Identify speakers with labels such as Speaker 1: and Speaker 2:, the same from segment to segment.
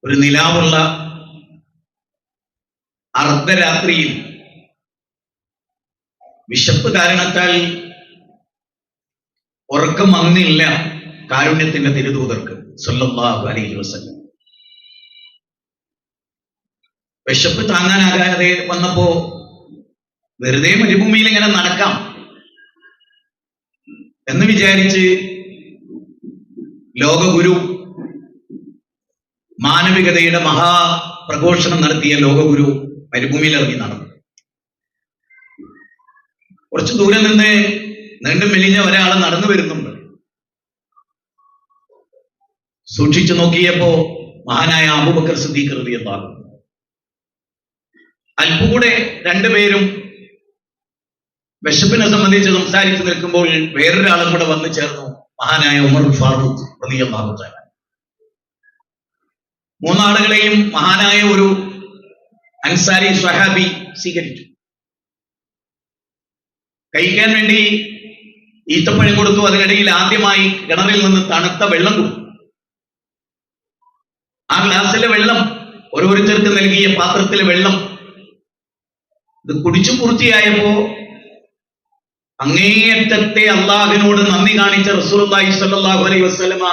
Speaker 1: ഒരു നിലാവുള്ള അർദ്ധരാത്രിയിൽ വിശപ്പ് കാരണത്താൽ ഉറക്കം വന്നില്ല കാരുണ്യത്തിന്റെ തിരുദൂതർക്ക് സല്ലല്ലാഹു അലൈഹി വസല്ലം. വിശപ്പ് താങ്ങാനാകാതെ വന്നപ്പോ വെറുതെ മരുഭൂമിയിൽ ഇങ്ങനെ നടക്കാം എന്ന് വിചാരിച്ച് ലോകഗുരു, മാനവികതയുടെ മഹാപ്രഘോഷണം നടത്തിയ ലോകഗുരു മരുഭൂമിയിൽ ഇറങ്ങി നടന്നു. കുറച്ചു ദൂരം നിന്ന് നീണ്ടും മെലിഞ്ഞ ഒരാൾ നടന്നു വരുന്നുണ്ട്. സൂക്ഷിച്ചു നോക്കിയപ്പോ മഹാനായ അബൂബക്കർ സിദ്ദീഖ് റളിയല്ലാഹു അൻഹു. അല്പം കൂടെ രണ്ടുപേരും വിശപ്പിനെ സംബന്ധിച്ച് സംസാരിച്ചു നിൽക്കുമ്പോൾ വേറൊരാളും കൂടെ വന്നു ചേർന്നു, മഹാനായ ഉമർ ഫാറൂഖ് റളിയല്ലാഹു തആല. മൂന്നാളുകളെയും മഹാനായ ഒരു അൻസാരി സ്വഹാബി സ്വീകരിച്ചു. കഴിക്കാൻ വേണ്ടി ഈത്തപ്പഴം കൊടുത്തു. അതിനിടയിൽ ആദ്യമായി കിണറിൽ നിന്ന് തണുത്ത വെള്ളം കൊടുത്തു. ആ ഗ്ലാസ്സിലെ വെള്ളം, ഓരോരുത്തർക്ക് നൽകിയ പാത്രത്തിലെ വെള്ളം ഇത് കുടിച്ചു പൂർത്തിയായപ്പോ അങ്ങേയറ്റത്തെ അള്ളാഹുവിനോട് നന്ദി കാണിച്ച റസൂലുള്ളാഹി സ്വല്ലല്ലാഹു അലൈഹി വസല്ലമ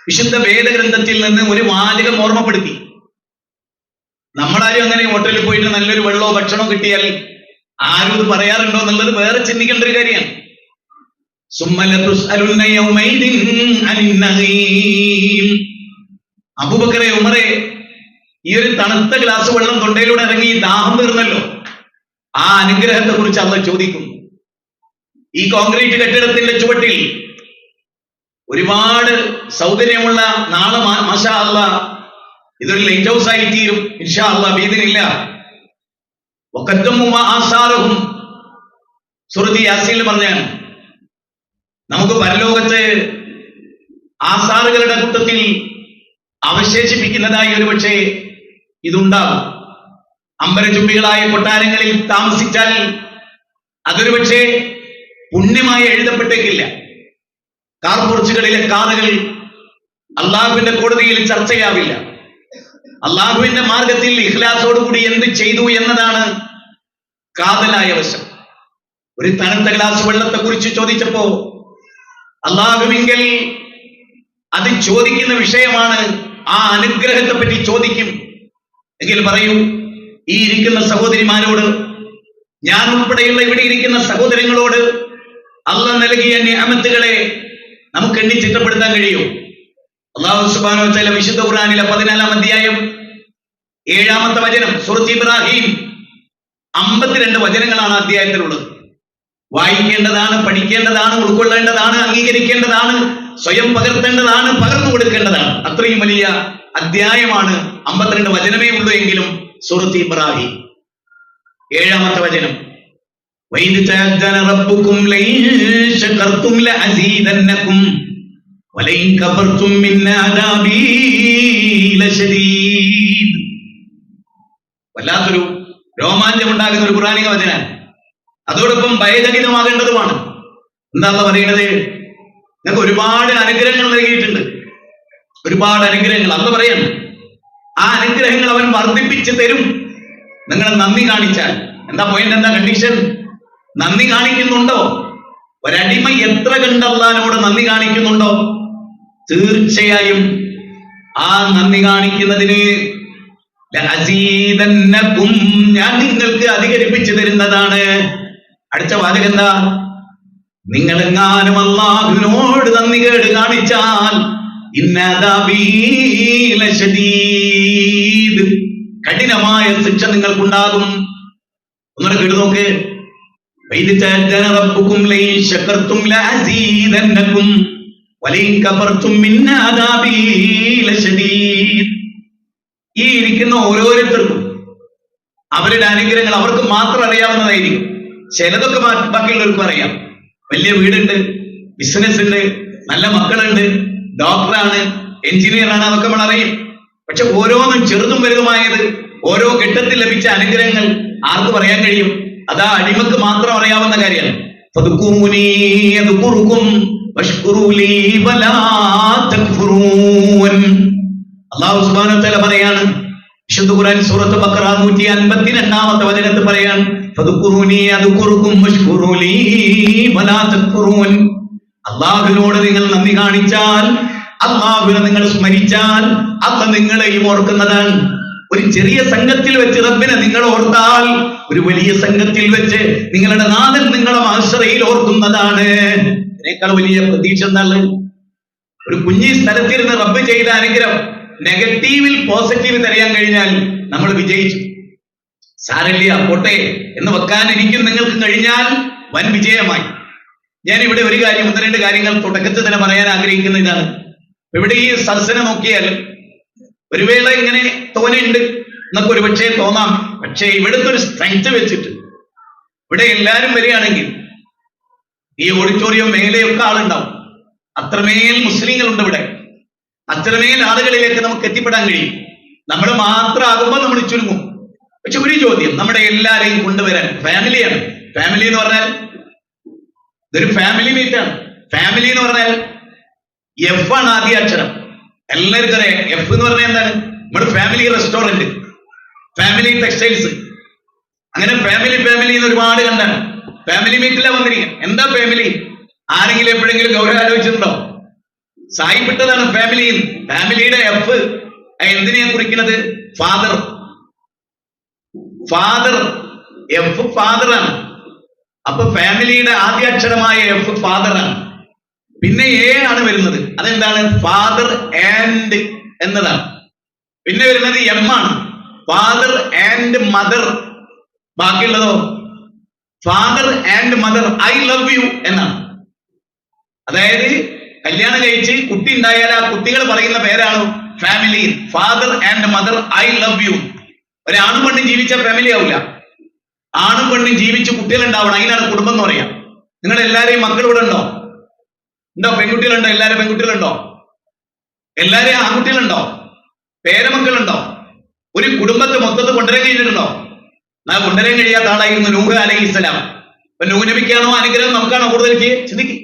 Speaker 1: വിശുദ്ധ വേദഗ്രന്ഥത്തിൽ നിന്ന് ഒരു വാചകം ഓർമ്മപ്പെടുത്തി. നമ്മളാരും അങ്ങനെ ഹോട്ടലിൽ പോയിട്ട് നല്ലൊരു വെള്ളമോ ഭക്ഷണമോ കിട്ടിയാൽ ആരും ഇത് പറയാറുണ്ടോ എന്നുള്ളത് വേറെ ചിന്തിക്കേണ്ട ഒരു കാര്യമാണ്. അബൂബക്കറെ, ഉമറെ, ഈ ഒരു തണുത്ത ഗ്ലാസ് വെള്ളം തൊണ്ടയിലൂടെ ഇറങ്ങി ദാഹം തീർന്നല്ലോ, ആ അനുഗ്രഹത്തെ കുറിച്ച് അല്ലാഹു ചോദിക്കുന്നു. ഈ കോൺക്രീറ്റ് കെട്ടിടത്തിന്റെ ചുവട്ടിൽ ഒരുപാട് സൗകര്യമുള്ള നാളെ മാഷാ അല്ലാഹ് ഇതൊരു ലൈറ്റ് ഹൗസ് ആയി തീരും ഇൻഷാ അല്ലാഹ് ബീദിനില്ല. സൂറത്ത് യാസീനിൽ പറഞ്ഞാണ്, നമുക്ക് പരലോകത്ത് ആസാറുകളുടെ കൂട്ടത്തിൽ അവശേഷിപ്പിക്കുന്നതായി ഒരുപക്ഷെ ഇതുണ്ടാകും. അമ്പരചുംബികളായ കൊട്ടാരങ്ങളിൽ താമസിച്ചാൽ അതൊരു പക്ഷേ പുണ്യമായി എഴുതപ്പെട്ടേക്കില്ല. കാർപോർച്ചുകളിലെ കാറുകൾ അള്ളാഹുവിന്റെ കോടതിയിൽ ചർച്ചയാവില്ല. അള്ളാഹുവിന്റെ മാർഗത്തിൽ ഇഖ്ലാസോടുകൂടി എന്ത് ചെയ്തു എന്നതാണ് കാതലായ വശം. ഒരു തണുത്ത ഗ്ലാസ് വെള്ളത്തെ കുറിച്ച് ചോദിച്ചപ്പോ അള്ളാഹുവിങ്കൽ അത് ചോദിക്കുന്ന വിഷയമാണ്. ആ അനുഗ്രഹത്തെ പറ്റി ചോദിക്കും എങ്കിൽ പറയൂ, ഈ ഇരിക്കുന്ന സഹോദരിമാരോട്, ഞാൻ ഉൾപ്പെടെയുള്ള ഇവിടെ ഇരിക്കുന്ന സഹോദരങ്ങളോട് അള്ളാഹ് നൽകിയ നിഅമത്തുകളെ നമുക്ക് എണ്ണി ചിട്ടപ്പെടുത്താൻ കഴിയും? അല്ലാഹു സുബ്ഹാനഹു വ തആല വിശുദ്ധ ഖുർആനിലെ 14-ാം അധ്യായം 7-ാമത്തെ വചനം, സൂറത്ത് ഇബ്രാഹിം, 52 വചനങ്ങളാണ് അധ്യായത്തിലുള്ളത്. വായിക്കേണ്ടതാണ്, പഠിക്കേണ്ടതാണ്, ഉൾക്കൊള്ളേണ്ടതാണ്, അംഗീകരിക്കേണ്ടതാണ്, സ്വയം പകർത്തേണ്ടതാണ്, പകർന്നു കൊടുക്കേണ്ടതാണ്. അത്രയും വലിയ അധ്യായമാണ്. 52 വചനമേ ഉള്ളൂ എങ്കിലും സൂറത്ത് ഇബ്രാഹിം 7-ാമത്തെ വചനം, വൈദ് തഅദ്ദന റബ്ബുകും ലൈൻ ശകർതും ലഅസീദന്നകും വലൈൻ കഫർതും മിൻ അദാബി ലശദീദ്. വല്ലാത്തൊരു രോമാഞ്ചമുണ്ടാകുന്ന ഒരു ഖുർആനിക വചനമാണ്. അതോടൊപ്പം ഭയജനിതമാകേണ്ടതുമാണ്. എന്താ പറയുന്നത്? നിങ്ങൾക്ക് ഒരുപാട് അനുഗ്രഹങ്ങൾ നൽകിയിട്ടുണ്ട്, ഒരുപാട് അനുഗ്രഹങ്ങൾ. അന്ന് പറയാണ്, ആ അനുഗ്രഹങ്ങൾ അവൻ വർദ്ധിപ്പിച്ച് തരും നിങ്ങൾ നന്ദി കാണിച്ചാൽ. എന്താ പോയിന്റ്? എന്താ കണ്ടീഷൻ? നന്ദി കാണിക്കുന്നുണ്ടോ? ഒരടിമ എത്ര കണ്ട് അല്ലാഹുവിനോട് നന്ദി കാണിക്കുന്നുണ്ടോ, തീർച്ചയായും ആ നന്ദി കാണിക്കുന്നതിന് ലഅസീദന്നകും, ഞാൻ നിങ്ങൾക്ക് അധികരിപ്പിച്ചു തരുന്നതാണ്. അടുത്ത വാചകം എന്താ? നിങ്ങൾ എങ്ങാനും അല്ലാഹുവിനോട് നന്ദി കേട് കാണിച്ചാൽ ഇന്നദാബീ ലശദീദ്, കഠിനമായ ശിക്ഷ നിങ്ങൾക്കുണ്ടാകും. ഒന്നുകൂടെ കേട്ടു നോക്ക്. വൈദ് തഅദ്ദന റബ്ബുകും ലൈൻ ശകർതും ലഅസീദന്നകും വലൈൻ കഫർതും മിൻ അദാബി ലശദീദ്. ഈ ഇരിക്കുന്ന ഓരോരുത്തർക്കും അവരുടെ അനുഗ്രഹങ്ങൾ അവർക്ക് മാത്രം അറിയാവുന്നതായിരിക്കും. ചിലതൊക്കെ ബാക്കിയുള്ളവർക്കും അറിയാം. വലിയ വീടുണ്ട്, ബിസിനസ് ഉണ്ട്, നല്ല മക്കളുണ്ട്, ഡോക്ടറാണ്, എഞ്ചിനീയറാണ്, അതൊക്കെ നമ്മൾ അറിയും. പക്ഷെ ഓരോന്നും ചെറുതും വലുതുമായത്, ഓരോ ഘട്ടത്തിൽ ലഭിച്ച അനുഗ്രഹങ്ങൾ ആർക്ക് പറയാൻ കഴിയും? അതാ അടിമക്ക് മാത്രം അറിയാവുന്ന കാര്യമാണ്. അല്ലാഹു സുബ്ഹാനഹു വ തആല പറയാണ്, വിശുദ്ധ ഖുർആൻ സൂറത്ത് ബഖറ 152 വചനത്തിൽ പറയാണ്, ഫദ്കുറൂനി അദ്കുറുകും വഷ്കുറൂലി വലാ തക്ഫുറൂൻ. അല്ലാഹുവിനോട് നിങ്ങൾ നന്ദി കാണിച്ചാൽ, അല്ലാഹുവിനെ നിങ്ങൾ സ്മരിച്ചാൽ, അല്ലാഹു നിങ്ങളെയും ഓർക്കുന്നതാണ്. ഒരു ചെറിയ സംഘത്തിൽ വെച്ച് റബ്ബിനെ നിങ്ങൾ ഓർത്താൽ, ഒരു വലിയ സംഘത്തിൽ വെച്ച് നിങ്ങളുടെ നാഥൻ നിങ്ങളെ മഹ്ശറയിൽ ഓർക്കുന്നതാണ്. ഇതിനേക്കാൾ വലിയ പ്രതീക്ഷ എന്താണ്? ഒരു കുഞ്ഞി സ്ഥലത്തിരുന്ന് റബ്ബ് ചെയ്ത അനുഗ്രഹം നെഗറ്റീവിൽ പോസിറ്റീവ് തരയാൻ കഴിഞ്ഞാൽ നമ്മൾ വിജയിച്ചു. സാരല്ല പോട്ടെ എന്ന് വെക്കാനിരിക്കും നിങ്ങൾക്ക് കഴിഞ്ഞാൽ വൻ വിജയമായി. ഞാൻ ഇവിടെ ഒരു കാര്യം, 1-2 കാര്യങ്ങൾ തുടക്കത്തിൽ തന്നെ പറയാൻ ആഗ്രഹിക്കുന്ന ഇതാണ്. ഇവിടെ ഈ സദസ്സിനെ നോക്കിയാൽ ഒരു വേള ഇങ്ങനെ തോന്നുന്നുണ്ട് എന്നൊക്കെ ഒരു പക്ഷേ തോന്നാം. പക്ഷേ ഇവിടുത്തെ ഒരു സ്ട്രെങ്ത് വെച്ചിട്ട് ഇവിടെ എല്ലാവരും വരികയാണെങ്കിൽ ഈ ഓഡിറ്റോറിയം മേലെയൊക്കെ ആളുണ്ടാവും. അത്രമേൽ മുസ്ലിങ്ങളുണ്ട് ഇവിടെ. അത്രമേൽ ആളുകളിലേക്ക് നമുക്ക് എത്തിപ്പെടാൻ കഴിയും. നമ്മൾ മാത്രമാകുമ്പോൾ നമ്മൾ ചുരുങ്ങും. പക്ഷെ ഒരു ചോദ്യം, നമ്മുടെ എല്ലാരെയും കൊണ്ടുവരാൻ ഫാമിലിയാണ്. ഫാമിലി എന്ന് പറഞ്ഞാൽ ഇതൊരു ഫാമിലി മീറ്റ് ആണ്. ഫാമിലി എന്ന് പറഞ്ഞാൽ എഫ് ആണ് ആദ്യ അക്ഷരം. എല്ലാവർക്കും അറിയാം എഫ് എന്ന് പറഞ്ഞാൽ എന്താണ്? നമ്മുടെ ഫാമിലി റെസ്റ്റോറന്റ്, ഫാമിലി ടെക്സ്റ്റൈൽസ്, അങ്ങനെ ഫാമിലി എന്ന് ഒരുപാട് കണ്ടാണ്. ഫാമിലി മീറ്റിലാണ് വന്നിരിക്കുന്നത്. എന്താ ഫാമിലി? ആരെങ്കിലും എപ്പോഴെങ്കിലും ഗൗരവം ആലോചിച്ചിട്ടുണ്ടോ? സായിപ്പെട്ടതാണ് ഫാമിലി. ഫാമിലിയുടെ എഫ് എന്തിനെയാ കുറിക്കുന്നത്? ഫാദർ. എഫ് ഫാദറാണ്. അപ്പൊ ഫാമിലിയുടെ ആദ്യ അക്ഷരമായ എഫ് ഫാദറാണ്. പിന്നെ എ ആണ് വരുന്നത്. അതെന്താണ്? ഫാദർ ആൻഡ് എന്നതാണ്. പിന്നെ വരുന്നത് എം ആണ്, ഫാദർ ആൻഡ് മദർ. ബാക്കിയുള്ളതോ father and mother I love you എന്നാണ്. അതായത് കല്യാണം കഴിച്ച് കുട്ടി ഉണ്ടായാൽ ആ കുട്ടികൾ പറയുന്ന പേരാണ് family. Father and mother I love U. ഒരാണും പെണ്ണും ജീവിച്ച ഫാമിലി ആവില്ല. ആണും പെണ്ണും ജീവിച്ച് കുട്ടികൾ ഉണ്ടാവണം. അതിനാണ് കുടുംബം എന്ന് പറയാം. നിങ്ങൾ എല്ലാരെയും മക്കൾ ഇവിടെ ഉണ്ടോ? പെൺകുട്ടികളുണ്ടോ? എല്ലാരും പെൺകുട്ടികളുണ്ടോ? എല്ലാരെയും ആൺകുട്ടികളുണ്ടോ? പേരമക്കളുണ്ടോ? ഒരു കുടുംബത്തെ മൊത്തത്തിൽ കൊണ്ടുവരാൻ കഴിഞ്ഞിട്ടുണ്ടോ? കൊണ്ടുവരാൻ കഴിയാത്ത ആളായിരുന്നു നൂഹ് അലൈഹിസ്സലാം. അപ്പൊ നൂഹ് നബിക്കാണോ അനുഗ്രഹം നമുക്കാണോ കൂടുതൽ ചിന്തിക്കും?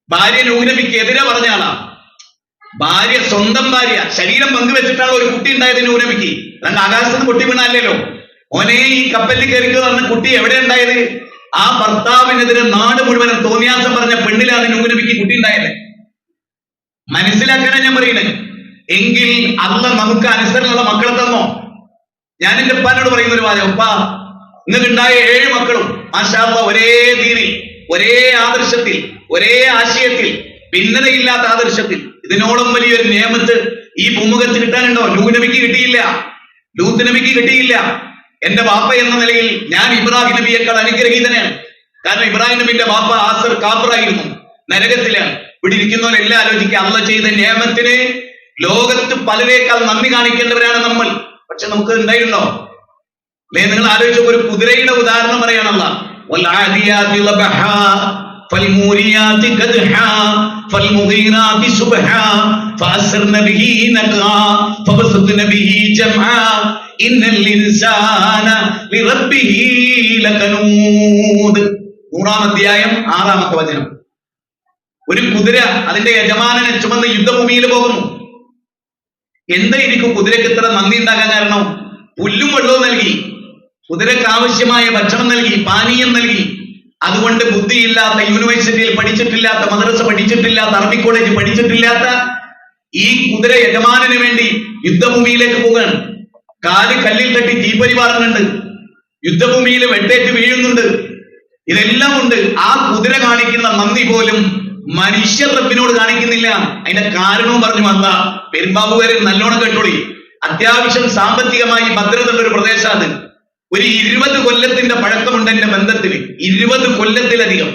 Speaker 1: ഭാര്യ നൂഹ് നബിക്ക് എതിരെ പറഞ്ഞ ആളാ. ഭാര്യ, സ്വന്തം ഭാര്യ, ശരീരം പങ്കുവെച്ചിട്ടാണ് ഒരു കുട്ടി ഉണ്ടായത് നൂഹ് നബിക്ക്. അല്ലാണ്ട് ആകാശത്ത് പൊട്ടി വീണല്ലോ. ഓനെ ഈ കപ്പലിൽ കയറിക്കുക പറഞ്ഞ കുട്ടി എവിടെ ഉണ്ടായത്? ആ ഭർത്താവിനെതിരെ നാട് മുഴുവനും തോന്നിയാസം പറഞ്ഞ പെണ്ണിലാണ് നൂഹ് നബിക്ക് കുട്ടി ഉണ്ടായത്. മനസ്സിലാക്കണം ഞാൻ പറയുന്നത്. എങ്കിൽ അല്ലാഹ് നമുക്ക് അനുസരണമുള്ള മക്കളെ തന്നോ? ഞാൻ എന്റെ ഉപ്പാനോട് പറയുന്ന ഒരു വാചകം, ഉപ്പാ നിങ്ങൾക്ക് ഉണ്ടായ 7 മക്കളും മാഷാ അല്ലാഹ് ഒരേ ദീനിൽ, ഒരേ ആദർശത്തിൽ, ഒരേ ആശയത്തിൽ, ഭിന്നതയില്ലാത്ത ആദർശത്തിൽ. ഇതിനോളം വലിയൊരു നിയമത്ത് ഈ ഭൂമുഖത്ത് കിട്ടാനുണ്ടോ? നൂഹ് നബിക്ക് കിട്ടിയില്ല, ലൂത്ത് നബിക്ക് കിട്ടിയില്ല. എന്റെ ബാപ്പ എന്ന നിലയിൽ ഞാൻ ഇബ്രാഹിം നബിയേക്കാൾ അനുഗ്രഹീതനാണ്. കാരണം ഇബ്രാഹിം നബിന്റെ ബാപ്പ ആസർ കാഫറായിരുന്നു, നരകത്തിലാണ്. ഇവിടെ ഇരിക്കുന്നവരെല്ലാം ആലോചിക്കുക, അല്ലാഹ് ചെയ്ത നിയമത്തിന് ലോകത്ത് പലരേക്കാൾ നന്ദി കാണിക്കേണ്ടവരാണ് നമ്മൾ. പക്ഷെ നമുക്ക് ഉണ്ടായിട്ടുണ്ടോ? അല്ലെ, നിങ്ങൾ ആലോചിച്ച ഒരു കുതിരയുടെ ഉദാഹരണം പറയാണല്ല. فالموريات قدحا فالمغيرات صبحا فأسرن به نقعا فبسطن به جمعا إن الإنسان لربه لكنود. 3-ാം അധ്യായം 6-ാമത്തെ വചനം. ഒരു കുതിര അതിന്റെ യജമാനനെ ചുമന്ന് യുദ്ധഭൂമിയിൽ പോകുന്നു. എന്തായിരിക്കും കുതിരക്ക് ഇത്ര നന്ദി ഉണ്ടാകാൻ കാരണം? പുല്ലും വെള്ളവും നൽകി, കുതിരക്ക് ആവശ്യമായ ഭക്ഷണം നൽകി, പാനീയം നൽകി. അതുകൊണ്ട് ബുദ്ധിയില്ലാത്ത, യൂണിവേഴ്സിറ്റിയിൽ പഠിച്ചിട്ടില്ലാത്ത, മദ്രസ പഠിച്ചിട്ടില്ലാത്ത, അറബി കോളേജ് പഠിച്ചിട്ടില്ലാത്ത ഈ കുതിര യജമാനന് വേണ്ടി യുദ്ധഭൂമിയിലേക്ക് പോകാണ്. കാല് കല്ലിൽ തട്ടി തീപ്പൊരി പാറുന്നുണ്ട്, യുദ്ധഭൂമിയിൽ വെട്ടേറ്റ് വീഴുന്നുണ്ട്. ഇതെല്ലാം ഉണ്ട്. ആ കുതിര കാണിക്കുന്ന നന്ദി പോലും മനുഷ്യർ റബ്ബിനോട് കാണിക്കുന്നില്ല. അതിന്റെ കാരണവും പറഞ്ഞു വന്ന പെരുമ്പാവൂരിൽ നല്ലോണം കേട്ടോളി. അത്യാവശ്യം സാമ്പത്തികമായി ഭദ്രതയുള്ള ഒരു പ്രദേശമാണ്. ഒരു 20 കൊല്ലത്തിന്റെ പഴക്കമുണ്ട് എന്റെ ബന്ധത്തിന്. 20 കൊല്ലത്തിലധികം.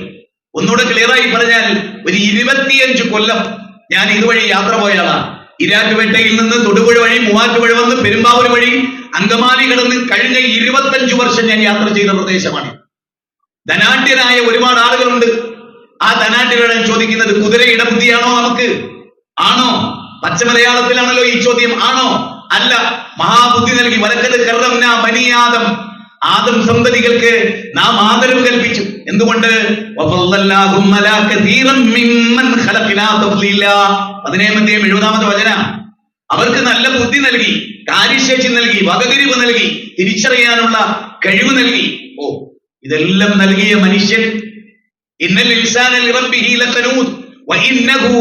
Speaker 1: ഒന്നുകൂടെ ക്ലിയറായി പറഞ്ഞാൽ ഒരു 25 കൊല്ലം ഞാൻ ഇതുവഴി യാത്ര പോയാളാണ്. ഇരാറ്റുപേട്ടയിൽ നിന്ന് തൊടുപുഴ വഴി മൂവാറ്റുപുഴ വന്ന് പെരുമ്പാവൂർ വഴി അങ്കമാലി കടന്ന് കഴിഞ്ഞ 25 വർഷം ഞാൻ യാത്ര ചെയ്ത പ്രദേശമാണ്. ധനാഢ്യരായ ഒരുപാട് ആളുകളുണ്ട്. ആ ധനാഢ്യരോട് ചോദിക്കുന്നത്, കുതിരയുടെ ബുദ്ധിയാണോ നമുക്ക്? ആണോ? പച്ച മലയാളത്തിലാണല്ലോ ഈ ചോദ്യം. ആണോ? അല്ല. മഹാബുദ്ധി നൽകി. വലക്കത് കർറംനാ ബനി ആദം, ആദം സന്തതികൾക്ക് നാം ആദരവ് കൽപ്പിച്ചു. എന്തുകൊണ്ട്? 17-ാമത്തെ വചന. അവർക്ക് നല്ല ബുദ്ധി നൽകി, കാര്യശേഷി നൽകി, വകതിരിവ് നൽകി, തിരിച്ചറിയാനുള്ള കഴിവ് നൽകി. ഓ, ഇതെല്ലാം നൽകിയ മനുഷ്യൻ ഇന്നൽ ഇൻസാന ലിറബ്ബിഹി ലകനൂദ് വഇന്നഹു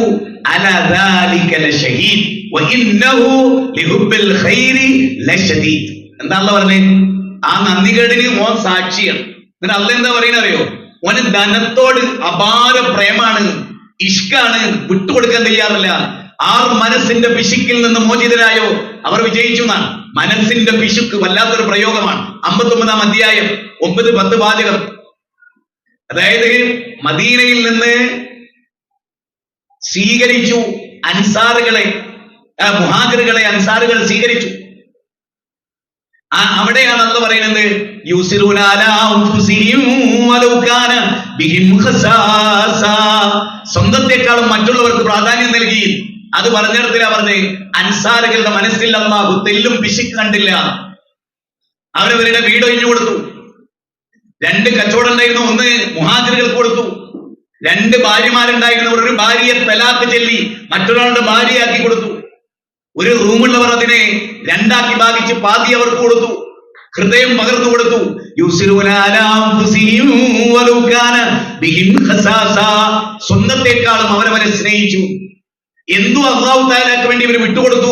Speaker 1: അലാ ദാലിക ലശഹീദ് വഇന്നഹു ലിഹുബ്ബിൽ ഖൈരി ലശദീദ്. എന്താ അല്ലാഹു പറഞ്ഞേ? ആ നന്ദികേടിന് ഓൻ സാക്ഷിയാണ്. എന്നിട്ട് അല്ലാഹ് എന്താ പറയുന്നത് അറിയോ? ഓന് ധനത്തോട് അപാര പ്രേമാണ്, ഇഷ്കാണ്, വിട്ടുകൊടുക്കാൻ തയ്യാറില്ല. ആർ മനസ്സിന്റെ പിശുക്കിൽ നിന്ന് മോചിതരായോ അവർ വിജയിച്ചു എന്നാണ്. മനസ്സിന്റെ പിശുക്ക് വല്ലാത്തൊരു പ്രയോഗമാണ്. 59-ാം അധ്യായം 9-10 വാചകം. അതായത് മദീനയിൽ നിന്ന് സ്വീകരിച്ചു അൻസാറുകളെ, മുഹാജിറുകളെ അൻസാറുകൾ സ്വീകരിച്ചു. അവിടെയാണ് അല്ലാഹു പറയുന്നത്, യുസിറൂന അലാ അൻഫുസിഹിം വലൗ കാന ബിഹിം ഖസാസ. സ്വന്തത്തെക്കാളും മറ്റുള്ളവർക്ക് പ്രാധാന്യം നൽകി. അത് പറഞ്ഞിടത്തിലാ പറഞ്ഞേ, അൻസാറുകളുടെ മനസ്സിൽ അല്ലാഹു തെല്ലും പിശുക്ക് കണ്ടില്ല. അവരവരുടെ വീട് ഒഴിഞ്ഞു കൊടുത്തു. 2 കച്ചവടം ഉണ്ടായിരുന്നു, ഒന്ന് മുഹാജിറുകൾക്ക് കൊടുത്തു. 2 ഭാര്യമാരുണ്ടായിരുന്നവർ ഒരു ഭാര്യയെ തലാഖ് ചൊല്ലി മറ്റൊരാളുടെ ഭാര്യയാക്കി കൊടുത്തു. ഒരു റൂമുള്ളവർ അതിനെ 2ആക്കി ഭാഗിച്ച് പാതി അവർക്ക് കൊടുത്തു. ഹൃദയം പകർന്നു കൊടുത്തു. സ്വന്തത്തെക്കാളും അവരവരെ സ്നേഹിച്ചു. എന്തു അല്ലാഹു തആലക്ക് വേണ്ടി ഇവർ വിട്ടുകൊടുത്തു.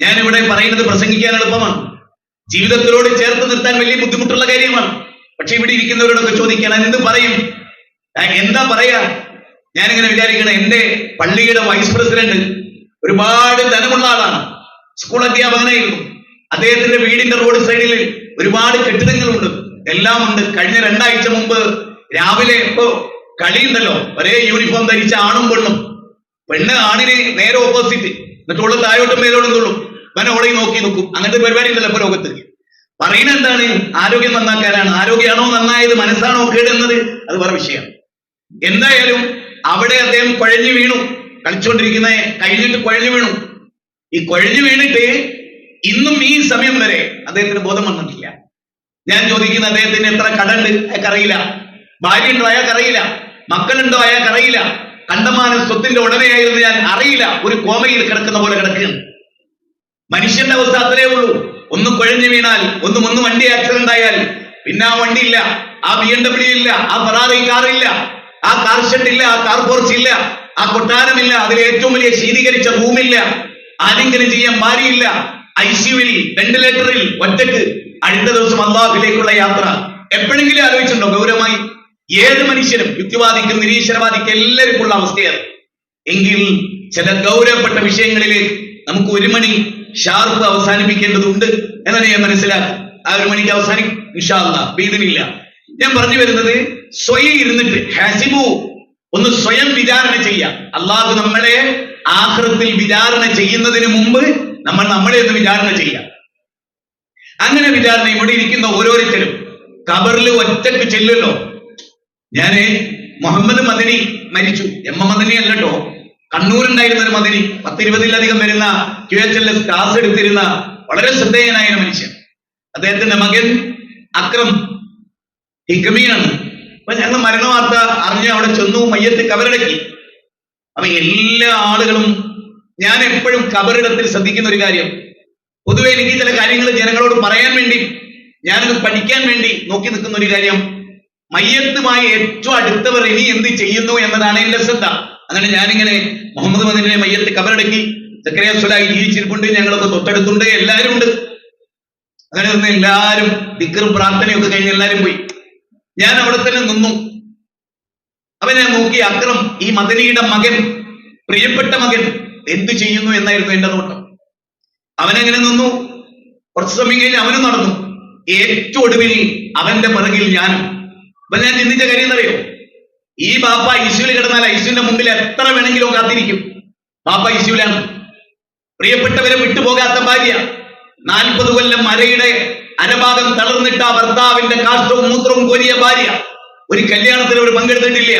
Speaker 1: ഞാൻ ഇവിടെ പറയുന്നത് പ്രസംഗിക്കാൻ എളുപ്പമാണ്, ജീവിതത്തിലോട് ചേർത്ത് നിർത്താൻ വലിയ ബുദ്ധിമുട്ടുള്ള കാര്യമാണ്. പക്ഷെ ഇവിടെ ഇരിക്കുന്നവരോടൊക്കെ ചോദിക്കണം, എന്ത് പറയും, എന്താ പറയാ? ഞാനിങ്ങനെ വിചാരിക്കണം, എന്റെ പള്ളിയുടെ വൈസ് പ്രസിഡന്റ് ഒരുപാട് ധനമുള്ള ആളാണ്, സ്കൂൾ അധ്യാപകനായിരുന്നു. അദ്ദേഹത്തിന്റെ വീടിന്റെ റോഡ് സൈഡിൽ ഒരുപാട് കെട്ടിടങ്ങളുണ്ട്, എല്ലാം ഉണ്ട്. കഴിഞ്ഞ 2 ആഴ്ച മുമ്പ് രാവിലെ ഇപ്പോ കളിയുണ്ടല്ലോ, ഒരേ യൂണിഫോം ധരിച്ച ആണും പെണ്ണും, പെണ്ണ് ആണിന് നേരെ ഓപ്പോസിറ്റ്, എന്നിട്ടുള്ള താഴോട്ടും മേലോട്ടും കൊള്ളും, അവനെ ഓളെ നോക്കി നോക്കും. അങ്ങനത്തെ പരിപാടി ഉണ്ടല്ലോ ഇപ്പൊ ലോകത്ത്. പറയുന്നത് എന്താണ്? ആരോഗ്യം നന്നാക്കാനാണ്. ആരോഗ്യമാണോ നന്നായത്, മനസ്സാണോ കേടുന്നത്, അത് വേറെ വിഷയം. എന്തായാലും അവിടെ അദ്ദേഹം കുഴഞ്ഞു വീണു. കളിച്ചുകൊണ്ടിരിക്കുന്ന കഴിഞ്ഞിട്ട് കുഴഞ്ഞു വീണു. ഈ കുഴഞ്ഞു വീണിട്ട് ഇന്നും ഈ സമയം വരെ അദ്ദേഹത്തിന് ബോധം വന്നിട്ടില്ല. ഞാൻ ചോദിക്കുന്ന, അദ്ദേഹത്തിന് എത്ര കടണ്ട് അയാൾക്കറിയില്ല, ഭാര്യ ഉണ്ടോ അയാൾക്കറിയില്ല, മക്കളുണ്ടോ അയാൾക്കറിയില്ല, കണ്ടമാനം സ്വത്തിന്റെ ഉടമയായിരുന്നു ഞാൻ അറിയില്ല. ഒരു കോമയിൽ കിടക്കുന്ന പോലെ കിടക്കുകയാണ്. മനുഷ്യന്റെ അവസ്ഥ അത്രേ ഉള്ളൂ. ഒന്ന് കുഴഞ്ഞു വീണാൽ, ഒന്ന് വണ്ടി ആക്സിഡന്റ് ആയാൽ പിന്നെ ആ വണ്ടി ഇല്ല, ആ BMW ഇല്ല, ആ ഫെറാറി കാറില്ല, ആ കാർ ഷെഡ് ഇല്ല, ആ കാർ പോർച്ച് ഇല്ല, ആ കൊട്ടാരമില്ല, അതിൽ ഏറ്റവും വലിയ ശീതീകരിച്ച റൂമില്ല, ആരെങ്കിലും ചെയ്യാൻ ഭാര്യയില്ല, ICUവിൽ വെന്റിലേറ്ററിൽ ഒറ്റക്ക്. അടുത്ത ദിവസം അല്ലാഹുവിലേക്കുള്ള യാത്ര. എപ്പോഴെങ്കിലും ആലോചിച്ചിട്ടുണ്ടോ ഗൗരവമായി? ഏത് മനുഷ്യനും, യുക്തിവാദിക്കും നിരീശ്വരവാദിക്കും എല്ലാവർക്കും ഉള്ള അവസ്ഥയാണ്. എങ്കിൽ ചില ഗൗരവപ്പെട്ട വിഷയങ്ങളിൽ നമുക്ക് 1 മണി ഷാർപ്പ് അവസാനിപ്പിക്കേണ്ടതുണ്ട് എന്നാണ് ഞാൻ മനസ്സിലാക്കുക. ആ 1 മണിക്ക് അവസാനിക്കും ഇൻഷാ അല്ലാഹ് ബിഇദ്നില്ല. ഞാൻ പറഞ്ഞു വരുന്നത്, സ്വയം ഇരുന്നിട്ട് ഹസിബു, ഒന്ന് സ്വയം വിചാരണ ചെയ്യാം. അള്ളാഹു നമ്മളെ ആഖിറത്തിൽ വിചാരണ ചെയ്യുന്നതിന് മുമ്പ് നമ്മളെ ഒന്ന് വിചാരണ ചെയ്യാം. അങ്ങനെ വിചാരണ ഇവിടെ ഇരിക്കുന്ന ഓരോരുത്തരും ഖബറിൽ ഒറ്റക്ക് ചെല്ലുമല്ലോ. ഞാന് മുഹമ്മദ് മദനി മരിച്ചു, മദനി അല്ലട്ടോ, കണ്ണൂരുണ്ടായിരുന്ന ഒരു മദനി, 10-20-ലധികം വരുന്ന QHLS ക്ലാസ് എടുത്തിരുന്ന വളരെ ശ്രദ്ധേയനായ മനുഷ്യൻ. അദ്ദേഹത്തിന്റെ മകൻ അക്രം ഹിക്കമിയാണ്. അപ്പൊ ഞങ്ങൾ മരണ വാർത്ത അറിഞ്ഞ് അവിടെ ചെന്നു, മയ്യത്ത് കബറടക്കി. അപ്പൊ എല്ലാ ആളുകളും, ഞാൻ എപ്പോഴും കബറിടത്തിൽ ശ്രദ്ധിക്കുന്ന ഒരു കാര്യം, പൊതുവെ എനിക്ക് ചില കാര്യങ്ങൾ ജനങ്ങളോട് പറയാൻ വേണ്ടി, ഞാനത് പഠിക്കാൻ വേണ്ടി നോക്കി നിൽക്കുന്ന ഒരു കാര്യം, മയ്യത്തുമായി ഏറ്റവും അടുത്തവർ ഇനി എന്ത് ചെയ്യുന്നു എന്നതാണ് എന്റെ ശ്രദ്ധ. അങ്ങനെ ഞാനിങ്ങനെ മുഹമ്മദ് മദനിയെ മയ്യത്ത് കബറടക്കി. സക്കറിയ സ്വലാഹി ജീവിച്ചിരിപ്പുണ്ട്, ഞങ്ങളൊക്കെ തൊട്ടടുത്തുണ്ട്, എല്ലാവരും ഉണ്ട്. അങ്ങനെ നിന്ന് എല്ലാവരും ദിക്റും പ്രാർത്ഥനയൊക്കെ കഴിഞ്ഞ് എല്ലാവരും പോയി. ഞാൻ അവിടെ തന്നെ നിന്നു. അവനെ നോക്കി, അക്രം, ഈ മദനിയുടെ മകൻ, പ്രിയപ്പെട്ട മകൻ എന്ത് ചെയ്യുന്നു എന്നായിരുന്നു എന്റെ നോട്ടം. അവനെങ്ങനെ നിന്നു. കുറച്ചു സമയം കഴിഞ്ഞ് അവനും നടന്നു. ഏറ്റവും ഒടുവിൽ അവന്റെ പിറകിൽ ഞാനും. അപ്പൊ ഞാൻ ചിന്തിച്ച കാര്യം എന്നറിയോ? ഈ ബാപ്പ ICUവിൽ കിടന്നാൽ ICUവിന്റെ മുമ്പിൽ എത്ര വേണമെങ്കിലും കാത്തിരിക്കും. ബാപ്പ ICUവിലാണ്. പ്രിയപ്പെട്ടവരെ വിട്ടുപോകാത്ത ഭാര്യ, 40 കൊല്ലം അരയുടെ അരഭാഗം തളർന്നിട്ട ഭർത്താവിന്റെ കാഷ്ടവും മൂത്രവും കോരിയ ഭാര്യ, ഒരു കല്യാണത്തിന് അവർ പങ്കെടുത്തിട്ടില്ല,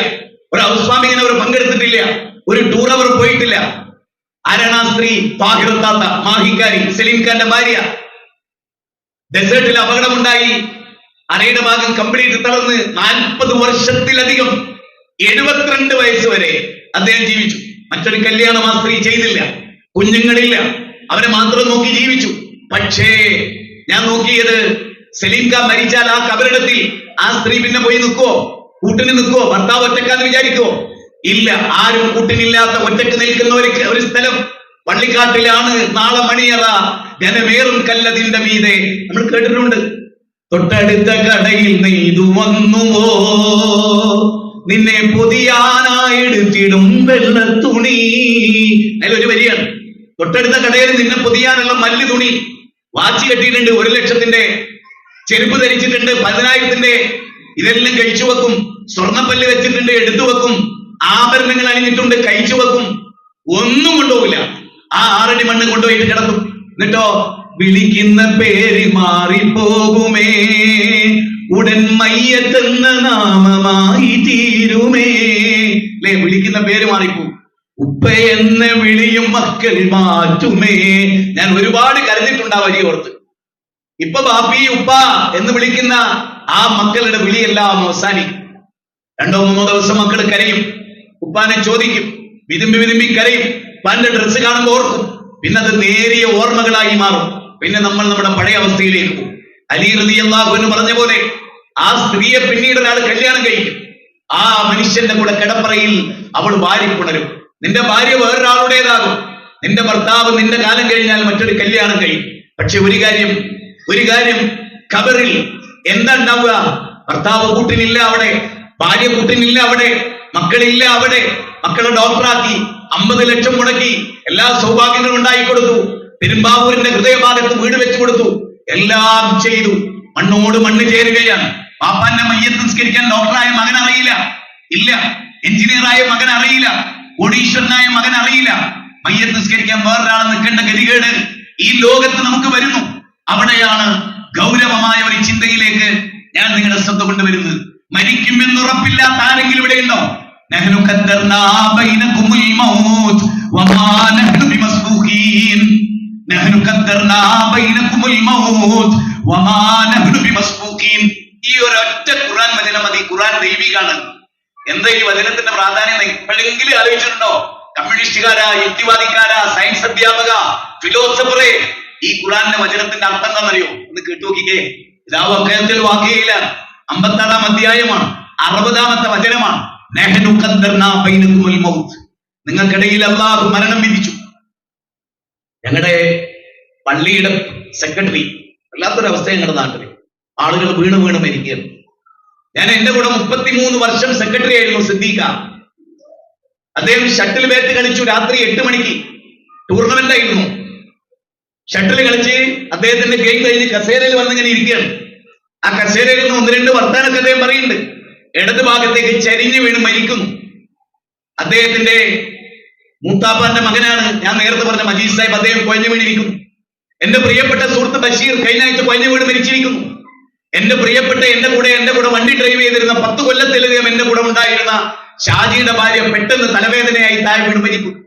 Speaker 1: ഒരു ഹൗസ് വാമിങ്ങിന് അവർ പങ്കെടുത്തിട്ടില്ല, ഒരു ടൂർ അവർ പോയിട്ടില്ല. ആരാണ് ആ സ്ത്രീ? താഹിറത്താത്ത, മാഹിക്കാരി, സലീം ഖാന്റെ ഭാര്യ. ഡെസേർട്ടിൽ അപകടമുണ്ടായി, അരയുടെ ഭാഗം കംപ്ലീറ്റ് തളർന്ന് 40 വർഷത്തിലധികം, 72 വയസ്സ് വരെ അദ്ദേഹം ജീവിച്ചു. മറ്റൊരു കല്യാണം ആ സ്ത്രീ ചെയ്തില്ല, കുഞ്ഞുങ്ങളില്ല. അവനെ മാത്രം നോക്കി ജീവിച്ചു. പക്ഷേ ഞാൻ നോക്കിയത്, സലീം ഖാൻ മരിച്ചാൽ ആ കബറിടത്തിൽ ആ സ്ത്രീ പിന്നെ പോയി നിൽക്കോ? കൂട്ടിന് നിൽക്കോ? ഭർത്താവ് ഒറ്റക്കാന്ന് വിചാരിക്കോ? ഇല്ല. ആരും കൂട്ടിനില്ലാത്ത ഒറ്റക്ക് നിൽക്കുന്ന ഒരു സ്ഥലം പള്ളിക്കാട്ടിലാണ്. നാളെ മണിയറ ജനമേറും കല്ലതിന്റെ മീതെ നമ്മൾ കേട്ടിട്ടുണ്ട്. തൊട്ടടുത്ത കടയിൽ നെയ്തു വന്നുവോ നിന്നെ പൊതിയാനായെടുത്തിടും വെള്ളത്തുണി. അതിലൊരു വരിയാണ്, തൊട്ടടുത്ത കടയിൽ നിന്നെ പൊതിയാനുള്ള മല്ല് തുണി. വാച്ച് കെട്ടിയിട്ടുണ്ട്, 1,00,000 ചെരുപ്പ് ധരിച്ചിട്ടുണ്ട്, 10,000 ഇതെല്ലാം കഴിച്ചു വെക്കും. സ്വർണ്ണപ്പല്ല് വെച്ചിട്ടുണ്ട്, എടുത്തു വെക്കും. ആഭരണങ്ങൾ അണിഞ്ഞിട്ടുണ്ട്, കഴിച്ചു വെക്കും. ഒന്നും കൊണ്ടുപോകില്ല. ആ 6 അടി മണ്ണ് കൊണ്ടുപോയിട്ട് കിടത്തും. എന്നിട്ടോ വിളിക്കുന്ന പേര് മാറിപ്പോകുമേ, ഉടൻ മയ്യത്തെന്ന നാമമായി തീരുമേ. അല്ലെ, വിളിക്കുന്ന പേര് മാറിപ്പോകും. ഉപ്പ എന്ന വിളിയും മക്കൾ മാറ്റുമേ. ഞാൻ ഒരുപാട് കരുതിയിട്ടുണ്ട് ആ വഴി ഓർത്ത്. ഇപ്പൊ ബാപ്പി ഉപ്പ എന്ന് വിളിക്കുന്ന ആ മക്കളുടെ വിളിയെല്ലാം അവസാനിക്കും. 2-3 ദിവസം മക്കൾ കരയും, ഉപ്പാനെ ചോദിക്കും, വിതുമ്പി കരയും. ഉപ്പാന്റെ ഡ്രസ്സ് കാണുമ്പോൾ ഓർക്കും. പിന്നെ അത് നേരിയ ഓർമ്മകളായി മാറും. പിന്നെ നമ്മൾ നമ്മുടെ പഴയ അവസ്ഥയിലേക്ക് പോകും. അലി റളിയല്ലാഹു അൻഹു പറഞ്ഞ പോലെ ആ സ്ത്രീയെ പിന്നീട് ഒരാൾ കല്യാണം കഴിക്കും. ആ മനുഷ്യന്റെ കൂടെ കിടപ്പറയിൽ അവൾ വാരിപ്പുണരും. നിന്റെ ഭാര്യ വേറൊരാളുടേതാകും. നിന്റെ ഭർത്താവ് നിന്റെ കാലം കഴിഞ്ഞാൽ മറ്റൊരു കല്യാണം കഴിയും. പക്ഷെ ഒരു കാര്യം ഖബറിൽ എന്താ ഉണ്ടാവുക? ഭർത്താവ് കൂട്ടിനില്ല അവിടെ, ഭാര്യ കൂട്ടിനില്ല അവിടെ, മക്കളില്ല അവിടെ. മക്കളെ ഡോക്ടറാക്കി, 50 ലക്ഷം മുടക്കി, എല്ലാ സൗഭാഗ്യങ്ങളും ഉണ്ടായിക്കൊടുത്തു. പെരുമ്പാവൂരിന്റെ ഹൃദയഭാഗത്ത് വീട് വെച്ചു കൊടുത്തു. എല്ലാം ചെയ്തു. മണ്ണോട് മണ്ണ് ചേരുകയാണ്. പാപ്പാന്റെ മയ്യത്ത് നിസ്കരിക്കാൻ ഡോക്ടറായ മകൻ അറിയില്ല, ഇല്ല. എഞ്ചിനീയറായ മകൻ അറിയില്ല, കോടീശ്വരനായ മകൻ അറിയില്ല. മയ്യത്ത് നിസ്കരിക്കാൻ വേറൊരാൾ നിൽക്കേണ്ട ഗതികേട് ഈ ലോകത്ത് നമുക്ക് വരുന്നു. അവിടെയാണ് ഗൗരവമായ ഒരു ചിന്തയിലേക്ക് ഞാൻ നിങ്ങളുടെ ശ്രദ്ധ കൊണ്ടുവരുന്നത്. മരിക്കുമെന്ന് ഉറപ്പില്ലാത്ത ആരെങ്കിലും ഇവിടെ ഉണ്ടോ? നഹ്നു ഖദ്ദർനാ ബൈനകുമുൽ മൗത്ത് വമാ നഹ്നു ബിമസ്ബൂഖീൻ. നഹ്നു ഖദ്ദർനാ ബൈനകുമുൽ മൗത്ത് വമാ നഹ്നു ബിമസ്ബൂഖീൻ. ഈ ഒരൊറ്റ ഖുർആൻ വചനം മതി. ഖുർആൻ ദൈവികാണ്. എന്താ ഈ വചനത്തിന്റെ പ്രാധാന്യം എപ്പോഴെങ്കിലും ആലോചിച്ചിട്ടുണ്ടോ? കമ്മ്യൂണിസ്റ്റുകാരാ, യുക്തിവാദിക്കാരാ, സയൻസ് അധ്യാപക, ഫിലോസഫറെ, ഈ ഖുർആന്റെ വചനത്തിന്റെ അർത്ഥം എന്താണെന്നറിയോ? ഒന്ന് കേട്ടു നോക്കിക്കേ. ഇതാവത്തിൽ വാക്കുകയിലാണ്. 56-ാം അധ്യായമാണ്, 60-ാമത്തെ വചനമാണ്. നഹ്നു ഖദ്ദർനാ ബൈനകുമുൽ മൗത്ത്. നിങ്ങൾക്കിടയിൽ അല്ലാഹു മരണം വിധിച്ചു. ഞങ്ങളുടെ പള്ളിയുടെ സെക്രട്ടറി, വല്ലാത്തൊരവസ്ഥ ഞങ്ങളുടെ നാട്ടില്. ആളുകൾ വീണ് മരിക്കുകയാണ്. ഞാൻ എന്റെ കൂടെ 33 വർഷം സെക്രട്ടറി ആയിരുന്നു സിദ്ദീഖ. അദ്ദേഹം ഷട്ടിൽ ബാറ്റ് കളിച്ചു. രാത്രി 8 മണിക്ക് ടൂർണമെന്റ് ആയിരുന്നു. ഷട്ടിൽ കളിച്ച് അദ്ദേഹത്തിന്റെ ഗെയിം കഴിഞ്ഞ് കസേരയിൽ വന്നിങ്ങനെ ഇരിക്കുകയാണ്. ആ കസേരയിൽ നിന്ന് 1-2 വർത്താനൊക്കെ അദ്ദേഹം പറയുന്നുണ്ട്. ഇടത് ഭാഗത്തേക്ക് ചരിഞ്ഞു വീണ് മരിക്കുന്നു. അദ്ദേഹത്തിന്റെ മൂത്താപ്പാന്റെ മകനാണ് ഞാൻ നേരത്തെ പറഞ്ഞ മജീദ് സാഹിബ്. അദ്ദേഹം കൊഴഞ്ഞു വീണിരിക്കുന്നു. എന്റെ പ്രിയപ്പെട്ട സുഹൃത്ത് ബഷീർ കഴിഞ്ഞ ആഴ്ച കൊഴഞ്ഞു വീണ് മരിച്ചിരിക്കുന്നു. എന്റെ പ്രിയപ്പെട്ട എന്റെ കൂടെ വണ്ടി ഡ്രൈവ് ചെയ്തിരുന്ന 10 കൊല്ലത്തിലധികം എന്റെ കൂടെ ഉണ്ടായിരുന്ന ഷാജിയുടെ ഭാര്യ പെട്ടെന്ന് തലവേദനയായി താഴെ വീണ് മരിക്കുന്നു.